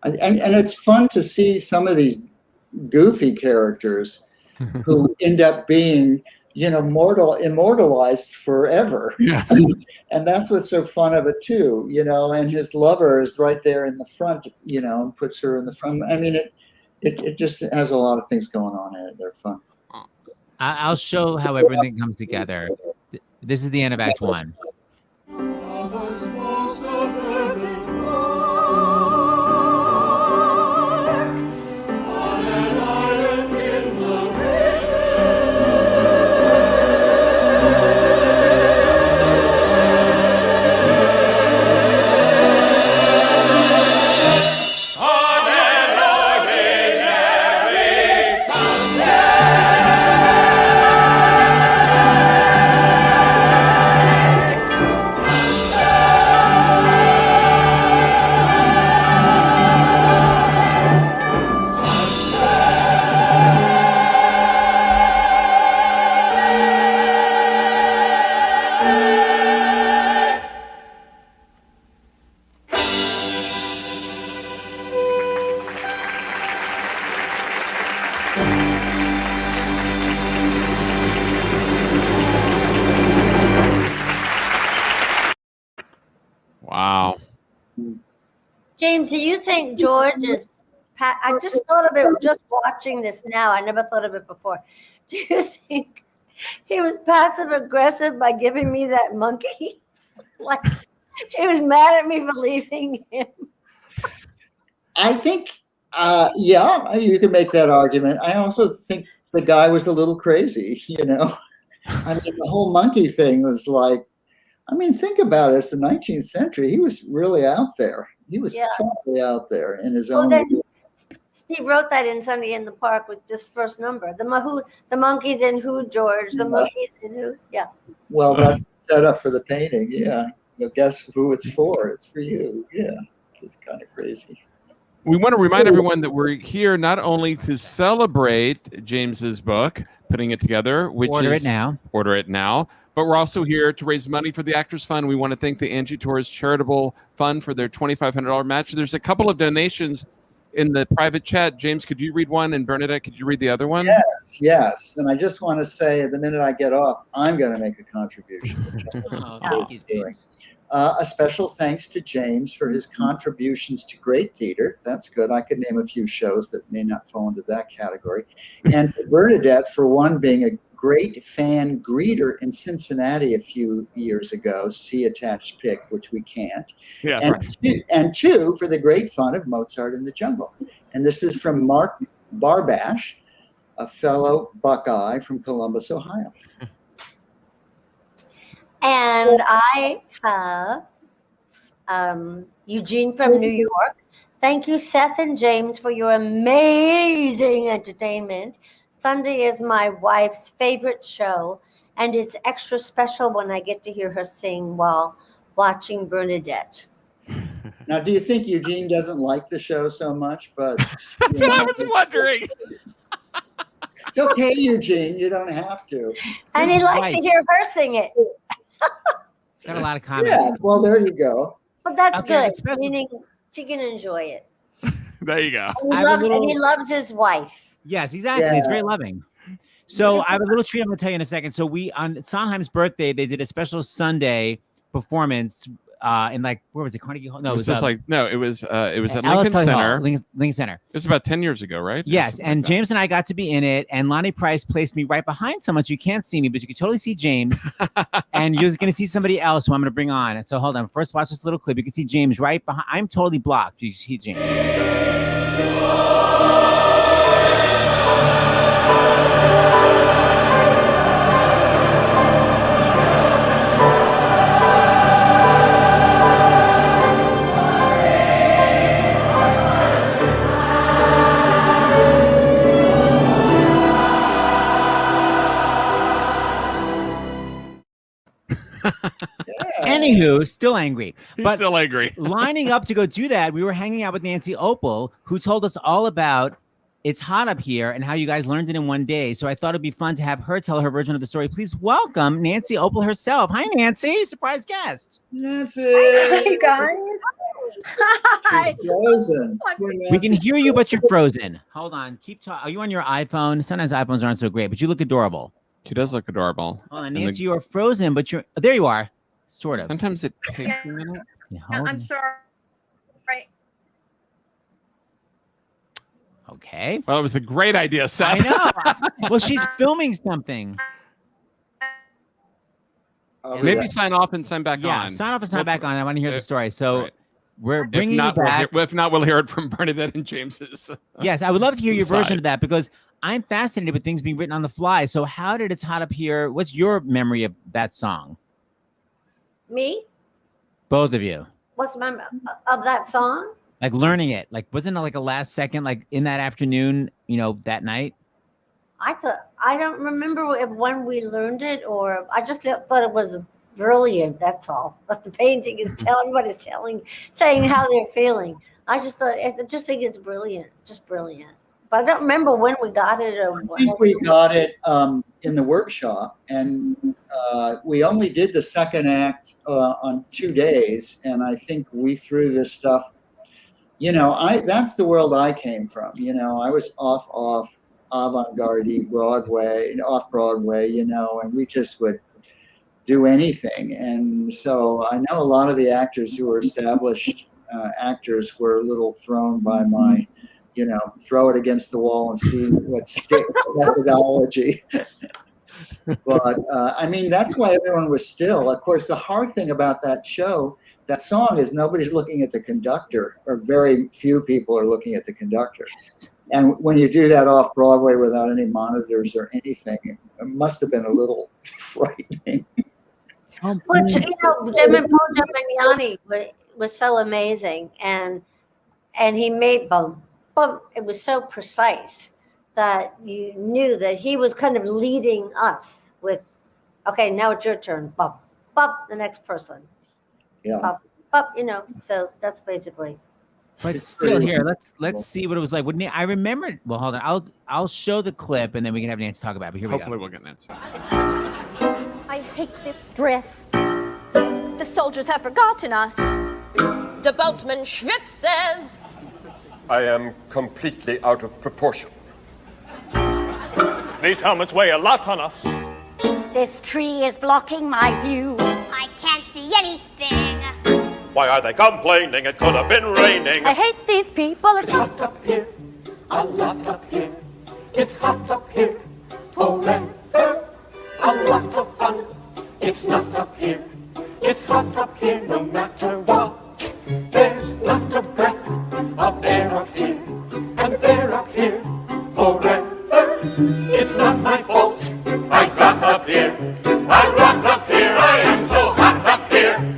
And it's fun to see some of these goofy characters who end up being, immortalized forever. Yeah. And that's what's so fun of it too, and his lover is right there in the front, and puts her in the front. I mean, it just has a lot of things going on in it. They're fun. I'll show how everything comes together. This is the end of Act 1. Wow. James, do you think George is? I just thought of it just watching this now. I never thought of it before. Do you think he was passive aggressive by giving me that monkey? Like he was mad at me for leaving him. I think, yeah, you can make that argument. I also think the guy was a little crazy, I mean, the whole monkey thing was like, think about it. It's the 19th century. He was really out there. He was totally out there in his own. Steve wrote that in Sunday in the Park with this first number. The monkeys in who, George? The monkeys in who? Yeah. Well, that's the setup for the painting. Yeah. Guess who it's for? It's for you. Yeah. It's kind of crazy. We want to remind everyone that we're here not only to celebrate James's book, putting it together, which Order is Order It Now, but we're also here to raise money for the Actors Fund. We want to thank the Angie Torres Charitable Fund for their $2,500 match. There's a couple of donations in the private chat. James, could you read one? And Bernadette, could you read the other one? Yes. And I just want to say, the minute I get off, I'm going to make a contribution. Thank you, James. A special thanks to James for his contributions to great theater. That's good. I could name a few shows that may not fall into that category. And to Bernadette for one, being a great fan greeter in Cincinnati a few years ago. See attached pic, which we can't. Yeah, and two, for the great fun of Mozart in the Jungle. And this is from Mark Barbash, a fellow Buckeye from Columbus, Ohio. And I have Eugene from New York. Thank you, Seth and James, for your amazing entertainment. Sunday is my wife's favorite show, and it's extra special when I get to hear her sing while watching Bernadette. Now, do you think Eugene doesn't like the show so much? But that's what I was wondering. It's okay, Eugene. You don't have to. And he likes to hear her sing it. Got a lot of comments. Yeah, well, there you go. Well, that's Okay, good, meaning she can enjoy it. There you go. And he loves his wife. Yes, exactly. Yeah. It's very loving. So I have a little treat I'm going to tell you in a second. So on Sondheim's birthday, they did a special Sunday performance in where was it? Carnegie Hall? No, it was at Lincoln Ellis Center. Hall, Lincoln Center. It was about 10 years ago, right? Yes, and James and I got to be in it, and Lonnie Price placed me right behind someone, so you can't see me, but you can totally see James, and you're going to see somebody else who I'm going to bring on. So hold on. First, watch this little clip. You can see James right behind. I'm totally blocked. You see James. Anywho, still angry. He's still angry. Lining up to go do that, we were hanging out with Nancy Opel, who told us all about It's Hot Up Here and how you guys learned it in one day. So I thought it'd be fun to have her tell her version of the story. Please welcome Nancy Opel herself. Hi, Nancy. Surprise guest. Nancy. Hey, guys. Hi. She's frozen. We can hear you, but you're frozen. Hold on. Keep talking. Are you on your iPhone? Sometimes iPhones aren't so great, but you look adorable. She does look adorable. Hold on, Nancy, you are frozen, but you're there. You are, sort of. Sometimes it takes a minute. Yeah, I'm sorry. Right. Okay. Well, it was a great idea, Seth. I know. Well, she's filming something. Maybe sign off and sign back on. Yeah, sign off and sign back on. I want to hear the story. So we're bringing you back. If not, we'll hear it from Bernadette and James's. Yes, I would love to hear your version of that because I'm fascinated with things being written on the fly. So how did It's Hot Up Here? What's your memory of that song? Me? Both of you. What's my of that song? Like learning it. Like wasn't it like a last second, like in that afternoon, that night? I don't remember when we learned it, or I just thought it was brilliant. That's all. But the painting is everybody's saying how they're feeling. I just think it's brilliant, just brilliant. But I don't remember when we got it. I think we got it in the workshop, and we only did the second act on 2 days, and I think we threw this stuff. That's the world I came from. I was off avant-garde Broadway, off Broadway, and we just would do anything. And so I know a lot of the actors who were established actors were a little thrown by my, throw it against the wall and see what sticks methodology. But that's why everyone was still. Of course, the hard thing about that song is nobody's looking at the conductor, or very few people are looking at the conductor. And when you do that off Broadway without any monitors or anything, it must have been a little frightening. But Paul Giamatti was so amazing, and he made bum. It was so precise that you knew that he was kind of leading us with, okay, now it's your turn. Bump, the next person. Yeah. Bump, So that's basically. But still, here, let's see what it was like. I remember. Well, hold on. I'll show the clip, and then we can have Nancy talk about it. But here Hopefully we go. We'll get Nancy. I hate this dress. The soldiers have forgotten us. The boatman schwitzes. I am completely out of proportion. These helmets weigh a lot on us. This tree is blocking my view. I can't see anything. Why are they complaining? It could have been raining. I hate these people. It's hot up here, a lot up here. It's hot up here forever. a lot of fun. It's not up here, it's hot up here no matter what. There's not a breath of air up here, and they're up here forever. It's not my fault, I got up here. I got up here, I am so hot up here.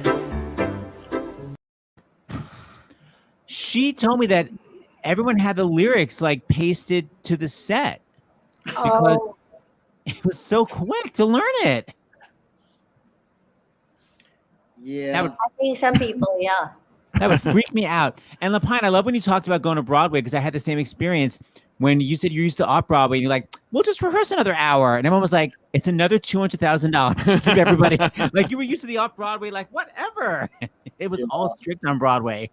She told me that everyone had the lyrics like pasted to the set because it was so quick to learn it. Yeah. I think some people, yeah. That would freak me out. And Lapine, I love when you talked about going to Broadway because I had the same experience when you said you're used to off-Broadway and you're like, we'll just rehearse another hour. And everyone was like, it's another $200,000. Give everybody. Like you were used to the off-Broadway, like whatever. It was all strict on Broadway.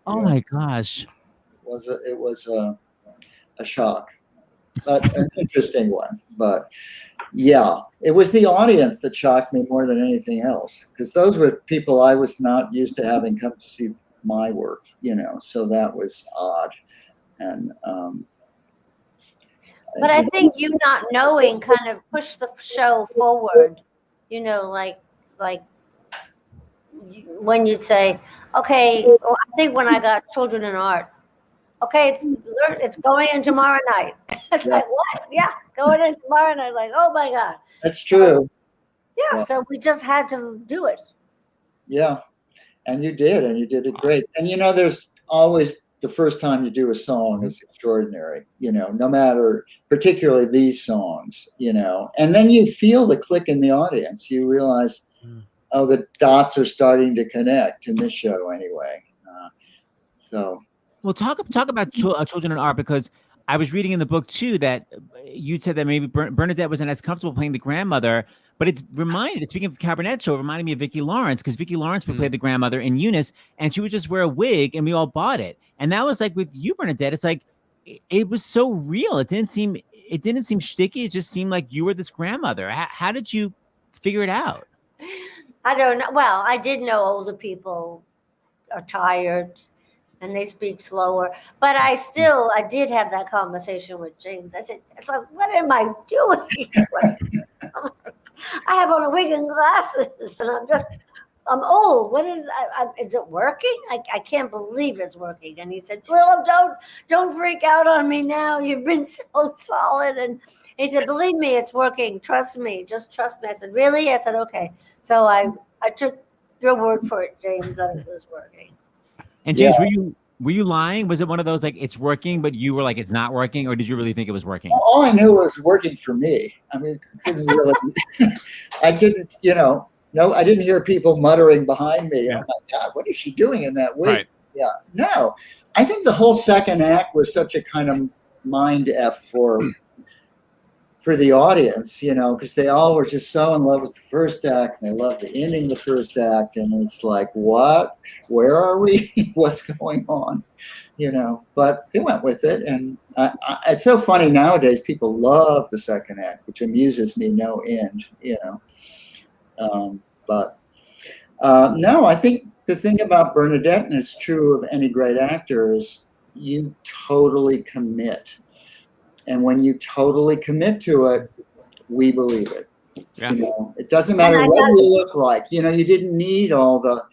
Oh my gosh. It was a shock, but an interesting one. But yeah, it was the audience that shocked me more than anything else, because those were people I was not used to having come to see my work, so that was odd. And but I think you not knowing kind of pushed the show forward, like when you'd say, okay, well, I think when I got Children in Art, okay, it's going in tomorrow night. It's like, what? Yeah, it's going in tomorrow night. Like, oh my God. That's true. Yeah, so we just had to do it. Yeah, and you did it great. And there's always the first time you do a song is extraordinary, no matter, particularly these songs, and then you feel the click in the audience. You realize, oh, the dots are starting to connect in this show anyway. Well, talk about Children in Art, because I was reading in the book too that you said that maybe Bernadette wasn't as comfortable playing the grandmother, but speaking of the Cabernet show, it reminded me of Vicki Lawrence, because Vicki Lawrence would play the grandmother in Eunice, and she would just wear a wig and we all bought it. And that was like with you, Bernadette, it's like, it was so real. It didn't seem shticky. It just seemed like you were this grandmother. How did you figure it out? I don't know. Well, I did know older people are tired and they speak slower, but I did have that conversation with James. I said, it's like, what am I doing? I have on a wig and glasses and I'm old. What is that? Is it working? I can't believe it's working. And he said, well, don't freak out on me now. You've been so solid. And he said, believe me, it's working. Trust me. Just trust me. I said, really? I said, okay. So I took your word for it, James, that it was working. And James, were you lying? Was it one of those like it's working, but you were like it's not working, or did you really think it was working? All I knew was working for me. I mean, couldn't really. I didn't, no, I didn't hear people muttering behind me. Yeah. Oh my God, what is she doing in that wig? Right. Yeah, no. I think the whole second act was such a kind of mind F for the audience, because they all were just so in love with the first act, and they loved the ending of the first act, and it's like, what? Where are we? What's going on? But they went with it, and it's so funny nowadays. People love the second act, which amuses me no end. No, I think the thing about Bernadette, and it's true of any great actor, is you totally commit. And when you totally commit to it, we believe it. Yeah. It doesn't matter what you look like. You didn't need all the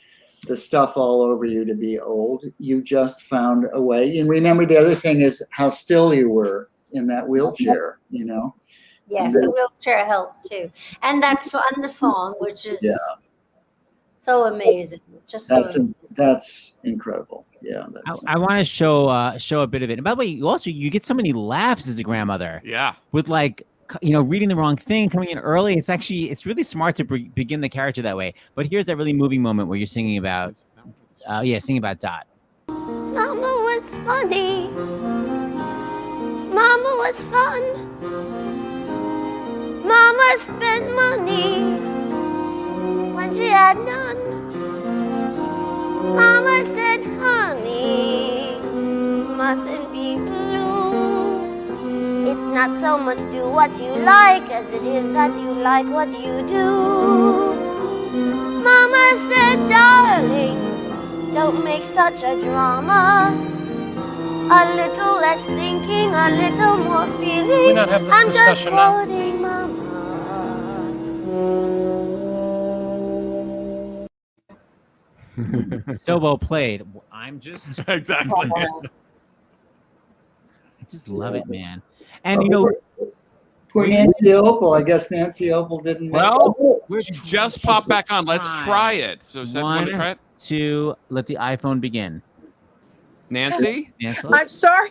stuff all over you to be old. You just found a way. And remember, the other thing is how still you were in that wheelchair, Yes, the wheelchair helped too. And that's on the song, which is so amazing. That's incredible. Yeah, I want to show a bit of it. And by the way, you get so many laughs as a grandmother. Yeah, with like reading the wrong thing, coming in early. It's really smart to begin the character that way. But here's that really moving moment where you're singing about Dot. Mama was funny. Mama was fun. Mama spent money when she had none. Mama said, honey, mustn't be blue. It's not so much do what you like as it is that you like what you do. Mama said, darling, don't make such a drama. A little less thinking, a little more feeling. not have this I'm just discussion now. quoting Mama. So well played. I'm just exactly. I just love it, man. And you know, poor Nancy Opal. I guess Nancy Opal didn't make Well, it. she just popped back on. Let's try it. So, Seth, you want to try 1, it? 2, let the iPhone begin. Nancy? I'm sorry,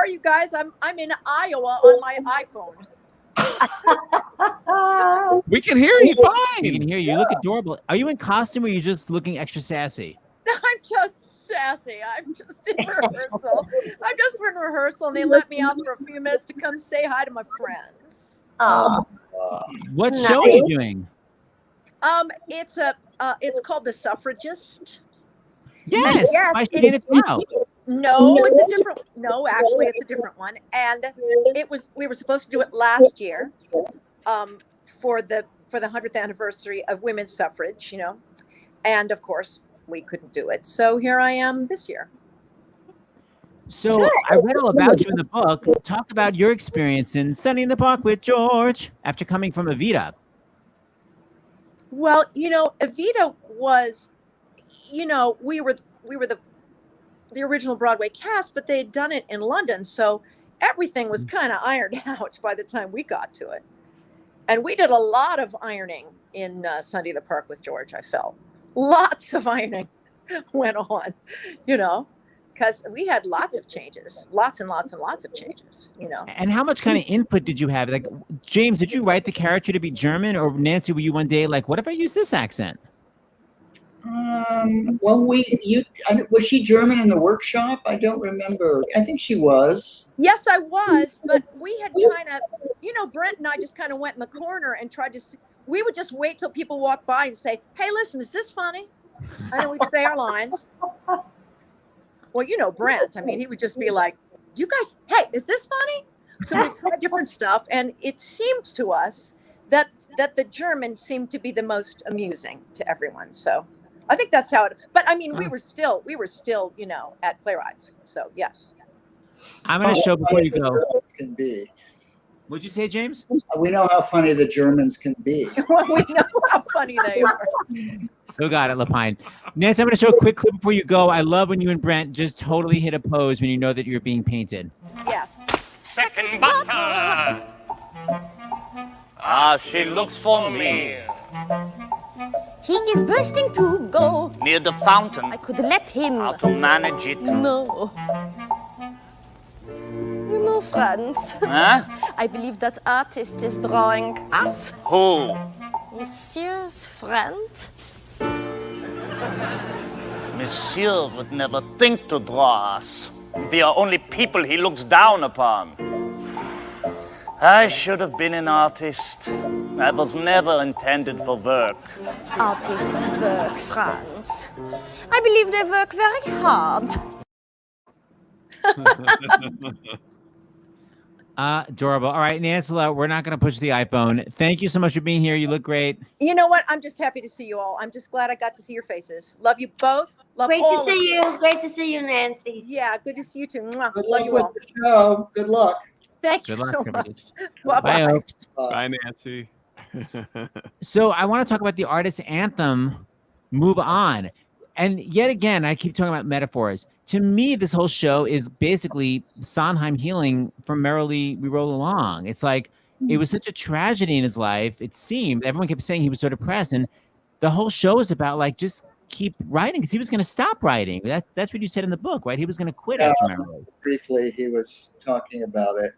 you guys. I'm in Iowa on my iPhone. We can hear you fine. We can hear you. You look adorable. Are you in costume or are you just looking extra sassy? I'm just sassy. I'm just in rehearsal. I'm just in rehearsal, and they let me out for a few minutes to come say hi to my friends. What show are you doing? It's called The Suffragist. Yes. Yes, actually, it's a different one. And we were supposed to do it last year, for the 100th anniversary of women's suffrage, and of course we couldn't do it. So here I am this year. So I read all about you in the book. Talk about your experience in Sunny in the Park with George after coming from Evita. Well, Evita was, we were the original Broadway cast, but they had done it in London. So everything was kind of ironed out by the time we got to it. And we did a lot of ironing in Sunday in the Park with George, I felt. Lots of ironing went on, because we had lots of changes, lots and lots and lots of changes, And how much kind of input did you have? Like, James, did you write the character to be German, or Nancy, were you one day like, what if I use this accent? Well, was she German in the workshop? I don't remember. I think she was. Yes, I was, but we had kind of, Brent and I just kind of went in the corner and tried to we would just wait till people walked by and say, hey, listen, is this funny? And then we'd say our lines. Well, Brent, I mean, he would just be like, you guys, hey, is this funny? So we tried different stuff, and it seemed to us that the German seemed to be the most amusing to everyone. So I think that's how it, but I mean, we were still, at Playwrights. So yes. I'm going to show before you go. Can be. What'd you say, James? We know how funny the Germans can be. Well, we know how funny they are. Still got it, Lapine. Nancy, I'm going to show a quick clip before you go. I love when you and Brent just totally hit a pose when you know that you're being painted. Yes. Second butter. She looks for me. He is bursting to go Near the fountain. I could let him. How to manage it. No. Franz. Huh? I believe that artist is drawing us. Who? Monsieur's friend. Monsieur would never think to draw us. We are only people he looks down upon. I should have been an artist. I was never intended for work. Artists work, Franz. I believe they work very hard. Adorable. All right, Nancela, we're not going to push the iPhone. Thank you so much for being here. You look great. You know what? I'm just happy to see you all. I'm just glad I got to see your faces. Love you both. Great to see you. Great to see you, Nancy. Yeah, good to see you too. Mwah. Good Love luck you with all. the show. Good luck. Thank Good you luck, so everybody. much. Bye, Hopes. Bye, Nancy. So I want to talk about the artist anthem, Move On. And yet again, I keep talking about metaphors. To me, this whole show is basically Sondheim healing from Merrily We Roll Along. It's like, it was such a tragedy in his life. It seemed, everyone kept saying he was so depressed. And the whole show is about like, just keep writing, because he was going to stop writing. That's what you said in the book, right? He was going to quit after Merrily. Briefly, he was talking about it.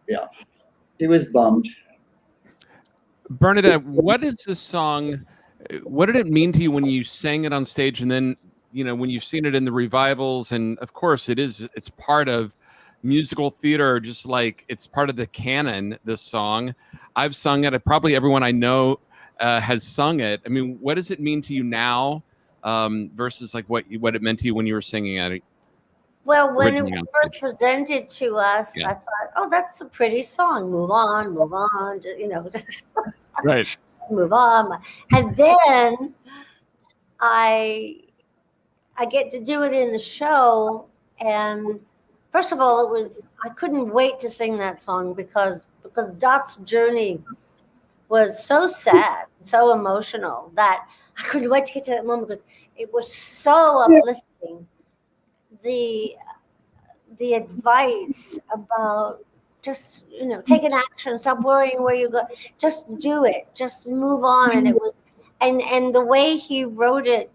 Yeah. He was bummed. Bernadette, what is this song? What did it mean to you when you sang it on stage, and then, when you've seen it in the revivals? And of course it's part of musical theater, just like it's part of the canon, this song. I've sung it. Probably everyone I know has sung it. I mean, what does it mean to you now versus like what it meant to you when you were singing it? Well, when it was first presented to us, I thought, oh, that's a pretty song. Move on, just, right. Move on. And then I get to do it in the show. And first of all, I couldn't wait to sing that song because Dot's journey was so sad, so emotional, that I couldn't wait to get to that moment because it was so uplifting. The advice about just, taking action, stop worrying where you go, just do it, just move on. And it was, and the way he wrote it,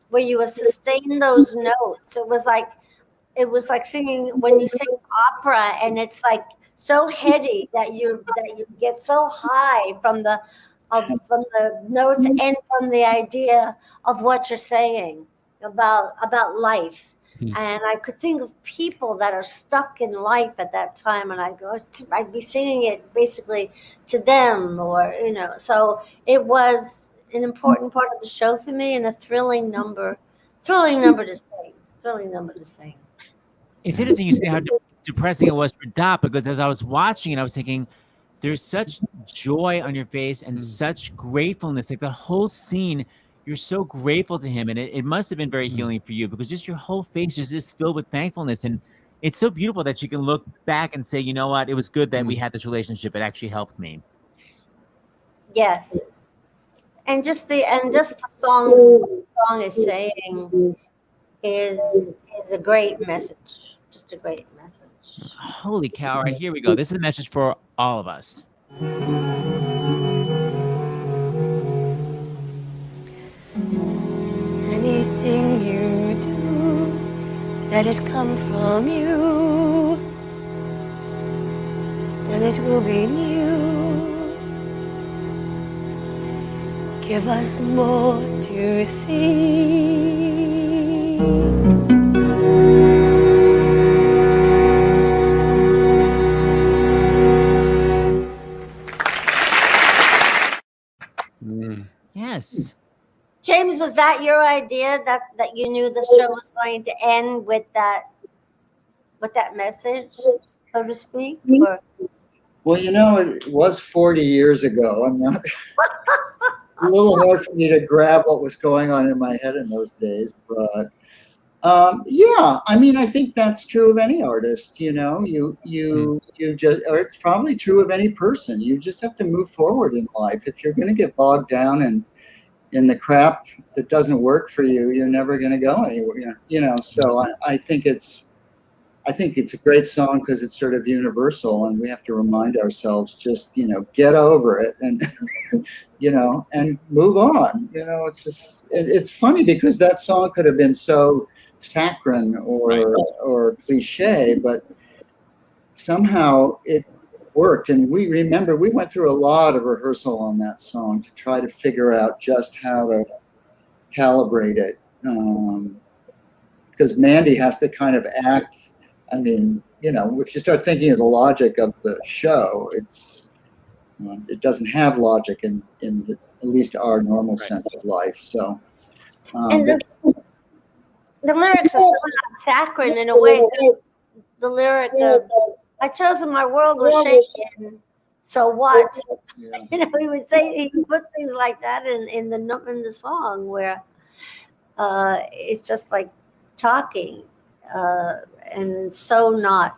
where you would sustain those notes, it was like singing when you sing opera, and it's like so heady that you get so high from the notes and from the idea of what you're saying about life. And I could think of people that are stuck in life at that time, and I'd be singing it basically to them, or So it was an important part of the show for me, and a thrilling number to sing. It's interesting you say how depressing it was for Dot, because as I was watching it, I was thinking, there's such joy on your face and such gratefulness. Like the whole scene, you're so grateful to him, and it must have been very healing for you, because just your whole face is just filled with thankfulness. And it's so beautiful that you can look back and say, you know what, it was good that we had this relationship. It actually helped me. Yes. And just the song is saying is a great message. Just a great message. Holy cow. All right, here we go. This is a message for all of us. Anything you do, let it come from you, then it will be new. Give us more to see. Yes. James, was that your idea, that you knew the show was going to end with that message, so to speak? Or? Well, it was 40 years ago. I'm not a little hard for me to grab what was going on in my head in those days, but yeah, I mean, I think that's true of any artist. You just, or it's probably true of any person. You just have to move forward in life. If you're going to get bogged down in the crap that doesn't work for you, you're never going to go anywhere. So I think it's a great song because it's sort of universal, and we have to remind ourselves, just get over it and and move on. It's funny because that song could have been so saccharine or cliche, but somehow it worked. And we went through a lot of rehearsal on that song to try to figure out just how to calibrate it, because Mandy has to kind of act. I mean, if you start thinking of the logic of the show, it doesn't have logic in at least our normal sense of life. So, and the lyrics are so not saccharine in a way. The lyric of "I chosen my world was shaking, so what?" Yeah. He would say, he would put things like that in the song, where it's just like talking, and so not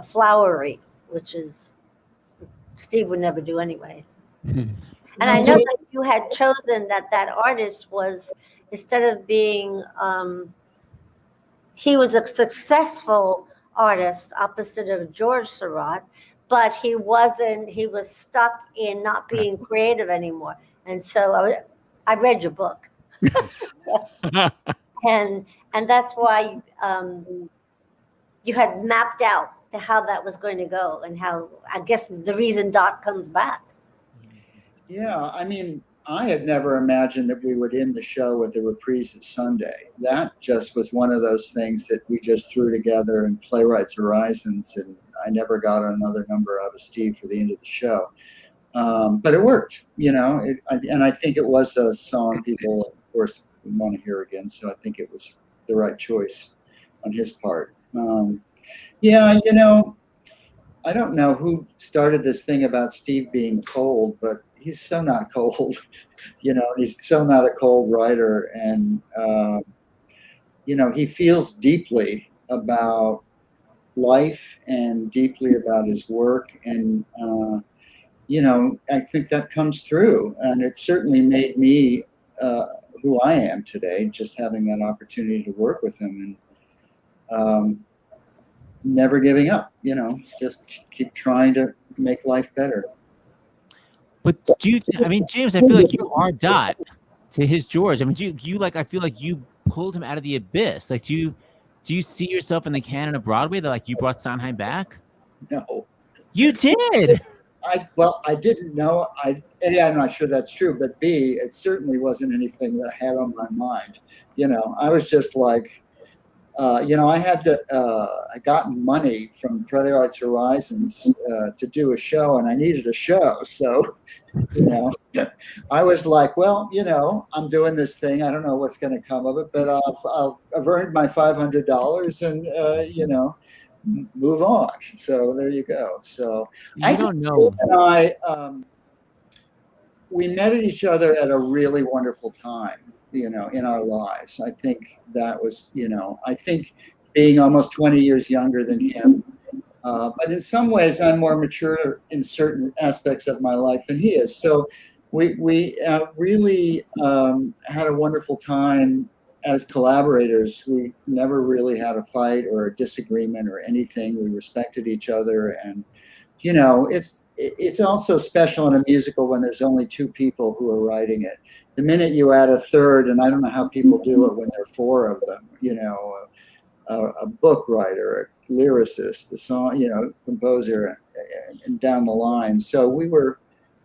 flowery, which is Steve would never do anyway. And I know that you had chosen that artist was, instead of being, he was a successful artist opposite of George Surratt, but he was stuck in not being creative anymore. And so I read your book. and that's why you had mapped out how that was going to go, and how, I guess, the reason Dot comes back. Yeah, I mean, I had never imagined that we would end the show with a reprise of Sunday. That just was one of those things that we just threw together in Playwrights Horizons, and I never got another number out of Steve for the end of the show. But it worked, and I think it was a song people, of course, would want to hear again. So I think it was the right choice on his part. Yeah, I don't know who started this thing about Steve being cold, but he's so not cold. He's so not a cold writer, and he feels deeply about life and deeply about his work, and I think that comes through, and it certainly made me who I am today, just having that opportunity to work with him, and never giving up, just keep trying to make life better. But James, I feel like you are Dot to his George. I mean, I feel like you pulled him out of the abyss. Like, do you see yourself in the canon of Broadway that like you brought Sondheim back? No. You did. I didn't know. A, I'm not sure that's true, but B, it certainly wasn't anything that I had on my mind. I was just like, I had I gotten money from Playwrights Horizons to do a show, and I needed a show. So, I was like, well, I'm doing this thing. I don't know what's going to come of it, but I've earned my $500, and move on. So there you go. So I don't know. We met each other at a really wonderful time, in our lives. I think that was, I think being almost 20 years younger than him, but in some ways I'm more mature in certain aspects of my life than he is. So we really had a wonderful time as collaborators. We never really had a fight or a disagreement or anything. We respected each other, and it's also special in a musical when there's only two people who are writing it. The minute you add a third, and I don't know how people do it when there are four of them, a book writer, a lyricist, the song, composer, and down the line. So we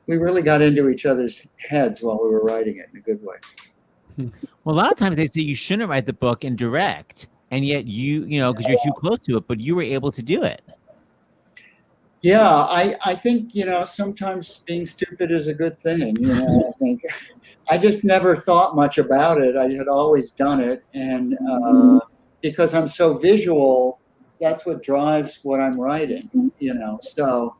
really got into each other's heads while we were writing it in a good way. Well, a lot of times they say you shouldn't write the book and direct, and yet because you're too close to it, but you were able to do it. Yeah, I think, sometimes being stupid is a good thing. I think I just never thought much about it. I had always done it. And because I'm so visual, that's what drives what I'm writing, so,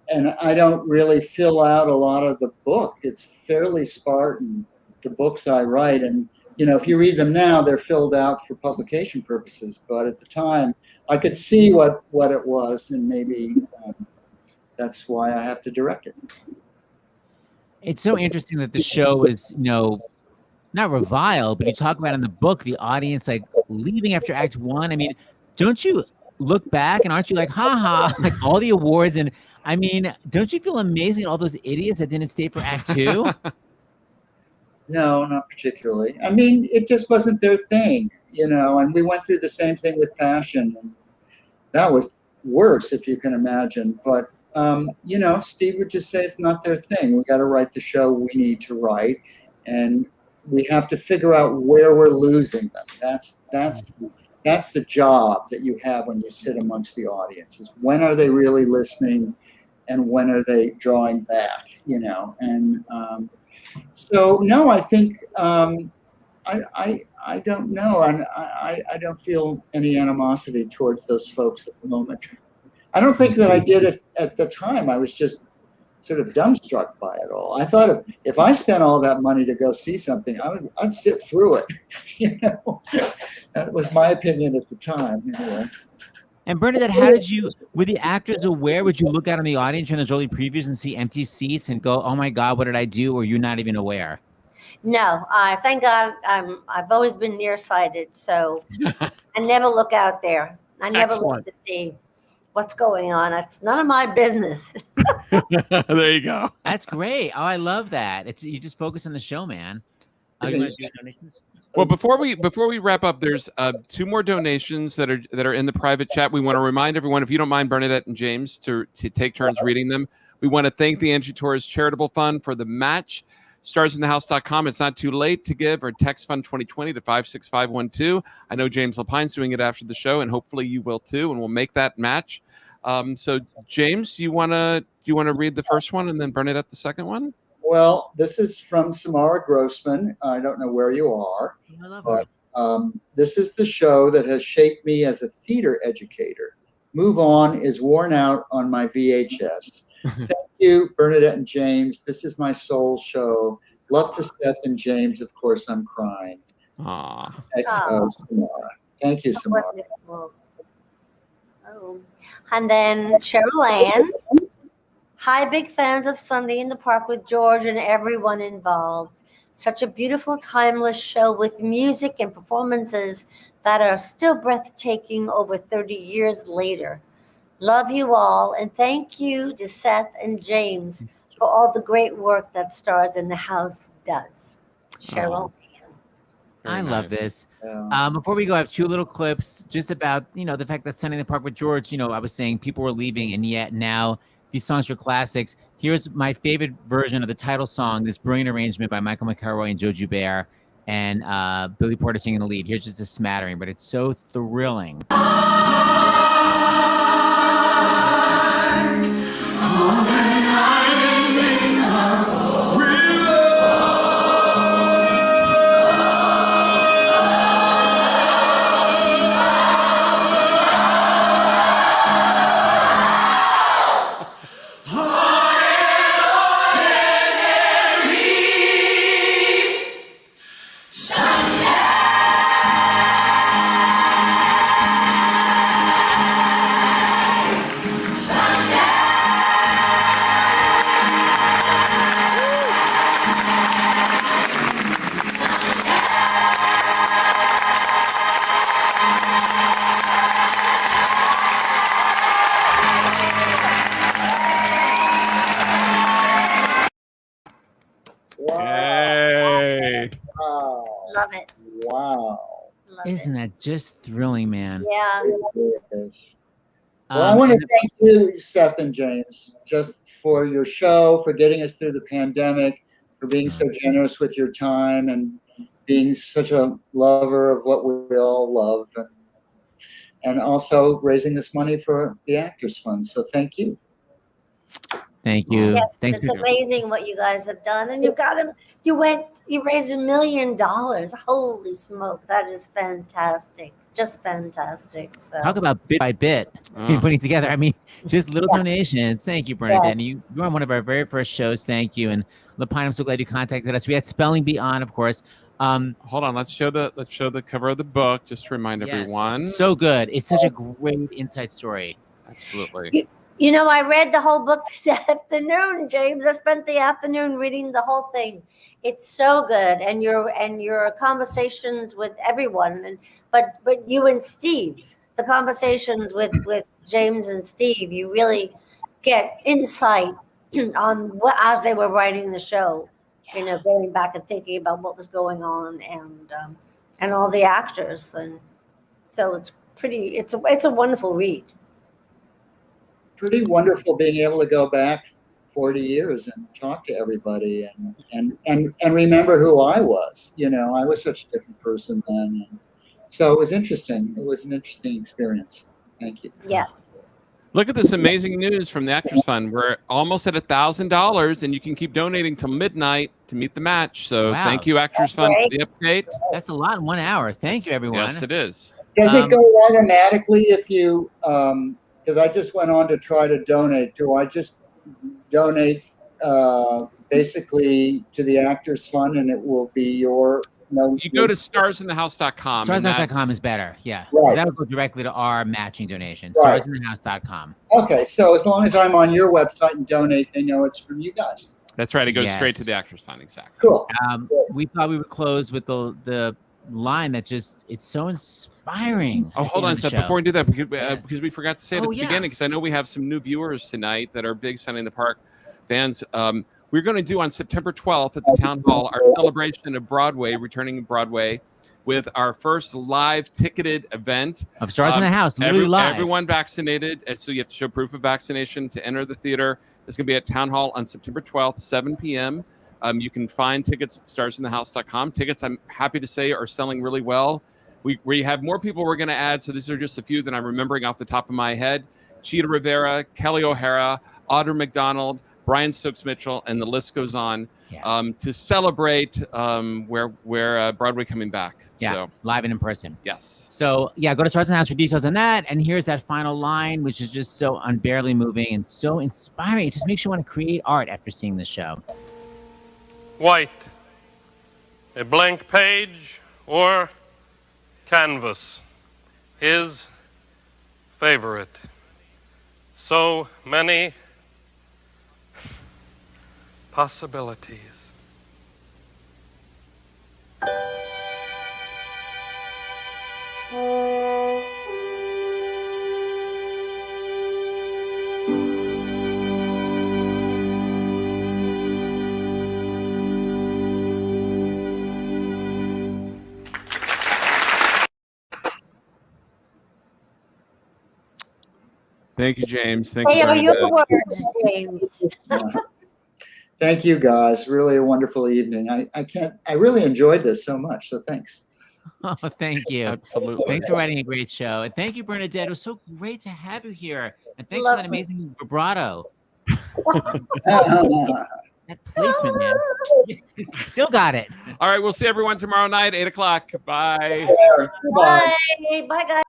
and I don't really fill out a lot of the book. It's fairly Spartan, the books I write. And, if you read them now, they're filled out for publication purposes. But at the time, I could see what it was, and maybe that's why I have to direct it. It's so interesting that the show is, not reviled, but you talk about in the book, the audience like leaving after Act 1. I mean, don't you look back and aren't you like, ha, like all the awards? And I mean, don't you feel amazing, all those idiots that didn't stay for Act 2? No, not particularly. I mean, it just wasn't their thing, and we went through the same thing with Passion, and that was worse, if you can imagine. But, Steve would just say it's not their thing. We got to write the show we need to write, and we have to figure out where we're losing them. That's the job that you have when you sit amongst the audience, is when are they really listening and when are they drawing back, and so no, I think I don't know, and I don't feel any animosity towards those folks at the moment. I don't think that I did it at the time. I was just sort of dumbstruck by it all. I thought if I spent all that money to go see something, I'd sit through it. That was my opinion at the time. Anyway. And Bernadette, were the actors aware? Would you look out in the audience in those early previews and see empty seats and go, "Oh my God, what did I do?" Or you're not even aware? No, thank God. I've always been nearsighted, so I never look out there. I never look to see what's going on. It's none of my business. There you go. That's great. Oh, I love that. You just focus on the show, man. You want to do donations? Well, before we wrap up, there's 2 more donations that are in the private chat. We want to remind everyone, if you don't mind, Bernadette and James, to take turns reading them. We want to thank the Angie Torres Charitable Fund for the match. StarsInTheHouse.com. It's not too late to give, or text Fund 2020 to 56512. I know James Lapine's doing it after the show, and hopefully you will too, and we'll make that match. So James, you want to read the first one and then Bernadette the second one? Well, this is from Samara Grossman. I don't know where you are, but this is the show that has shaped me as a theater educator. Move On is worn out on my VHS. Thank you, Bernadette and James. This is my soul show. Love to Seth and James. Of course, I'm crying. Aww. XO, Samara. Thank you, Samara. Oh. And then Cheryl Ann. Hi, big fans of Sunday in the Park with George and everyone involved. Such a beautiful, timeless show with music and performances that are still breathtaking over 30 years later. Love you all, and thank you to Seth and James for all the great work that Stars in the House does. Cheryl. I love this. Yeah. Before we go, I have two little clips just about, the fact that Sunday in the Park with George, I was saying people were leaving, and yet now these songs are classics. Here's my favorite version of the title song, this brilliant arrangement by Michael McElroy and Joe Joubert, and Billy Porter singing the lead. Here's just a smattering, but it's so thrilling. Yay. Wow. Love it. Wow. Love Isn't that just thrilling, man? Yeah. It is. Well, I want to thank you, Seth and James, just for your show, for getting us through the pandemic, for being so generous with your time, and being such a lover of what we all love, and also raising this money for the Actors Fund. So thank you. Thank you. Yes, Thanks it's for amazing what you guys have done, and you raised $1 million. Holy smoke, that is fantastic, just fantastic. So talk about bit by bit putting together. I mean, just little donations. Thank you, Bernadette. Yeah. You were on one of our very first shows. Thank you. And Lapine, I'm so glad you contacted us. We had Spelling Bee on, of course. Hold on, let's show the cover of the book just to remind yes, everyone. so good. It's such a great inside story. Absolutely. I read the whole book this afternoon, James. I spent the afternoon reading the whole thing. It's so good, and your conversations with everyone, but you and Steve, the conversations with James and Steve, you really get insight on what as they were writing the show. Going back and thinking about what was going on, and all the actors, and so it's pretty. It's a wonderful read. Pretty wonderful being able to go back 40 years and talk to everybody and remember who I was. I was such a different person then. And so it was interesting. It was an interesting experience. Thank you. Yeah. Look at this amazing news from the Actors Fund. We're almost at $1,000, and you can keep donating till midnight to meet the match. So Thank you, Actors Fund, for the update. That's a lot in 1 hour. Thank you, everyone. Yes, it is. Does it go automatically if you because I just went on to try to donate. Do I just donate basically to the Actors Fund, and it will be your? No, you go to starsinthehouse.com. Starsinthehouse.com is better. Yeah. Right. That'll go directly to our matching donation. Right. Starsinthehouse.com. Okay, so as long as I'm on your website and donate, they know it's from you guys. That's right. It goes straight to the Actors Fund. Exactly. Cool. We thought we would close with the line that it's so inspiring. Oh, hold on a second. Before we do that, because we forgot to say it at the beginning, because I know we have some new viewers tonight that are big Sunday in the Park fans. We're going to do on September 12th at the Town Hall our celebration of Broadway, returning to Broadway, with our first live ticketed event of Stars in the House, literally live. Everyone vaccinated, so you have to show proof of vaccination to enter the theater. It's going to be at Town Hall on September 12th, 7 p.m. You can find tickets at starsinthehouse.com. Tickets, I'm happy to say, are selling really well. We have more people we're going to add, so these are just a few that I'm remembering off the top of my head. Cheetah Rivera, Kelly O'Hara, Audra McDonald, Brian Stokes-Mitchell, and the list goes on to celebrate where Broadway coming back. Yeah, so, live and in person. Yes. So, go to Stars in the House for details on that. And here's that final line, which is just so unbearably moving and so inspiring. It just makes you want to create art after seeing the show. White, a blank page or canvas, his favorite. So many possibilities. Thank you, James. Thank Hey, you, are your Bernadette. words, James? Thank you, guys. Really a wonderful evening. I really enjoyed this so much. So thanks. Oh, thank you. Absolutely. Thanks for writing a great show. And thank you, Bernadette. It was so great to have you here. And thanks for that Lovely. amazing vibrato. Bye, That placement, man. Still got it. All right, we'll see everyone tomorrow night, 8 o'clock. Bye. Bye. Bye, guys.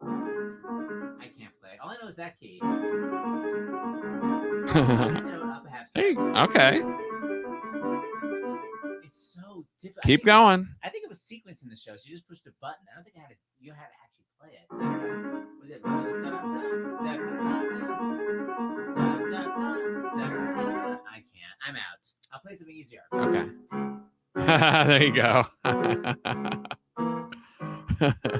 I can't play. All I know is that key. Hey, okay. It's so difficult. Keep going. I think it was sequence in the show. So you just pushed a button. I don't think you had to actually play it. Was it? I can't. I'm out. I'll play something easier. Okay. There you go.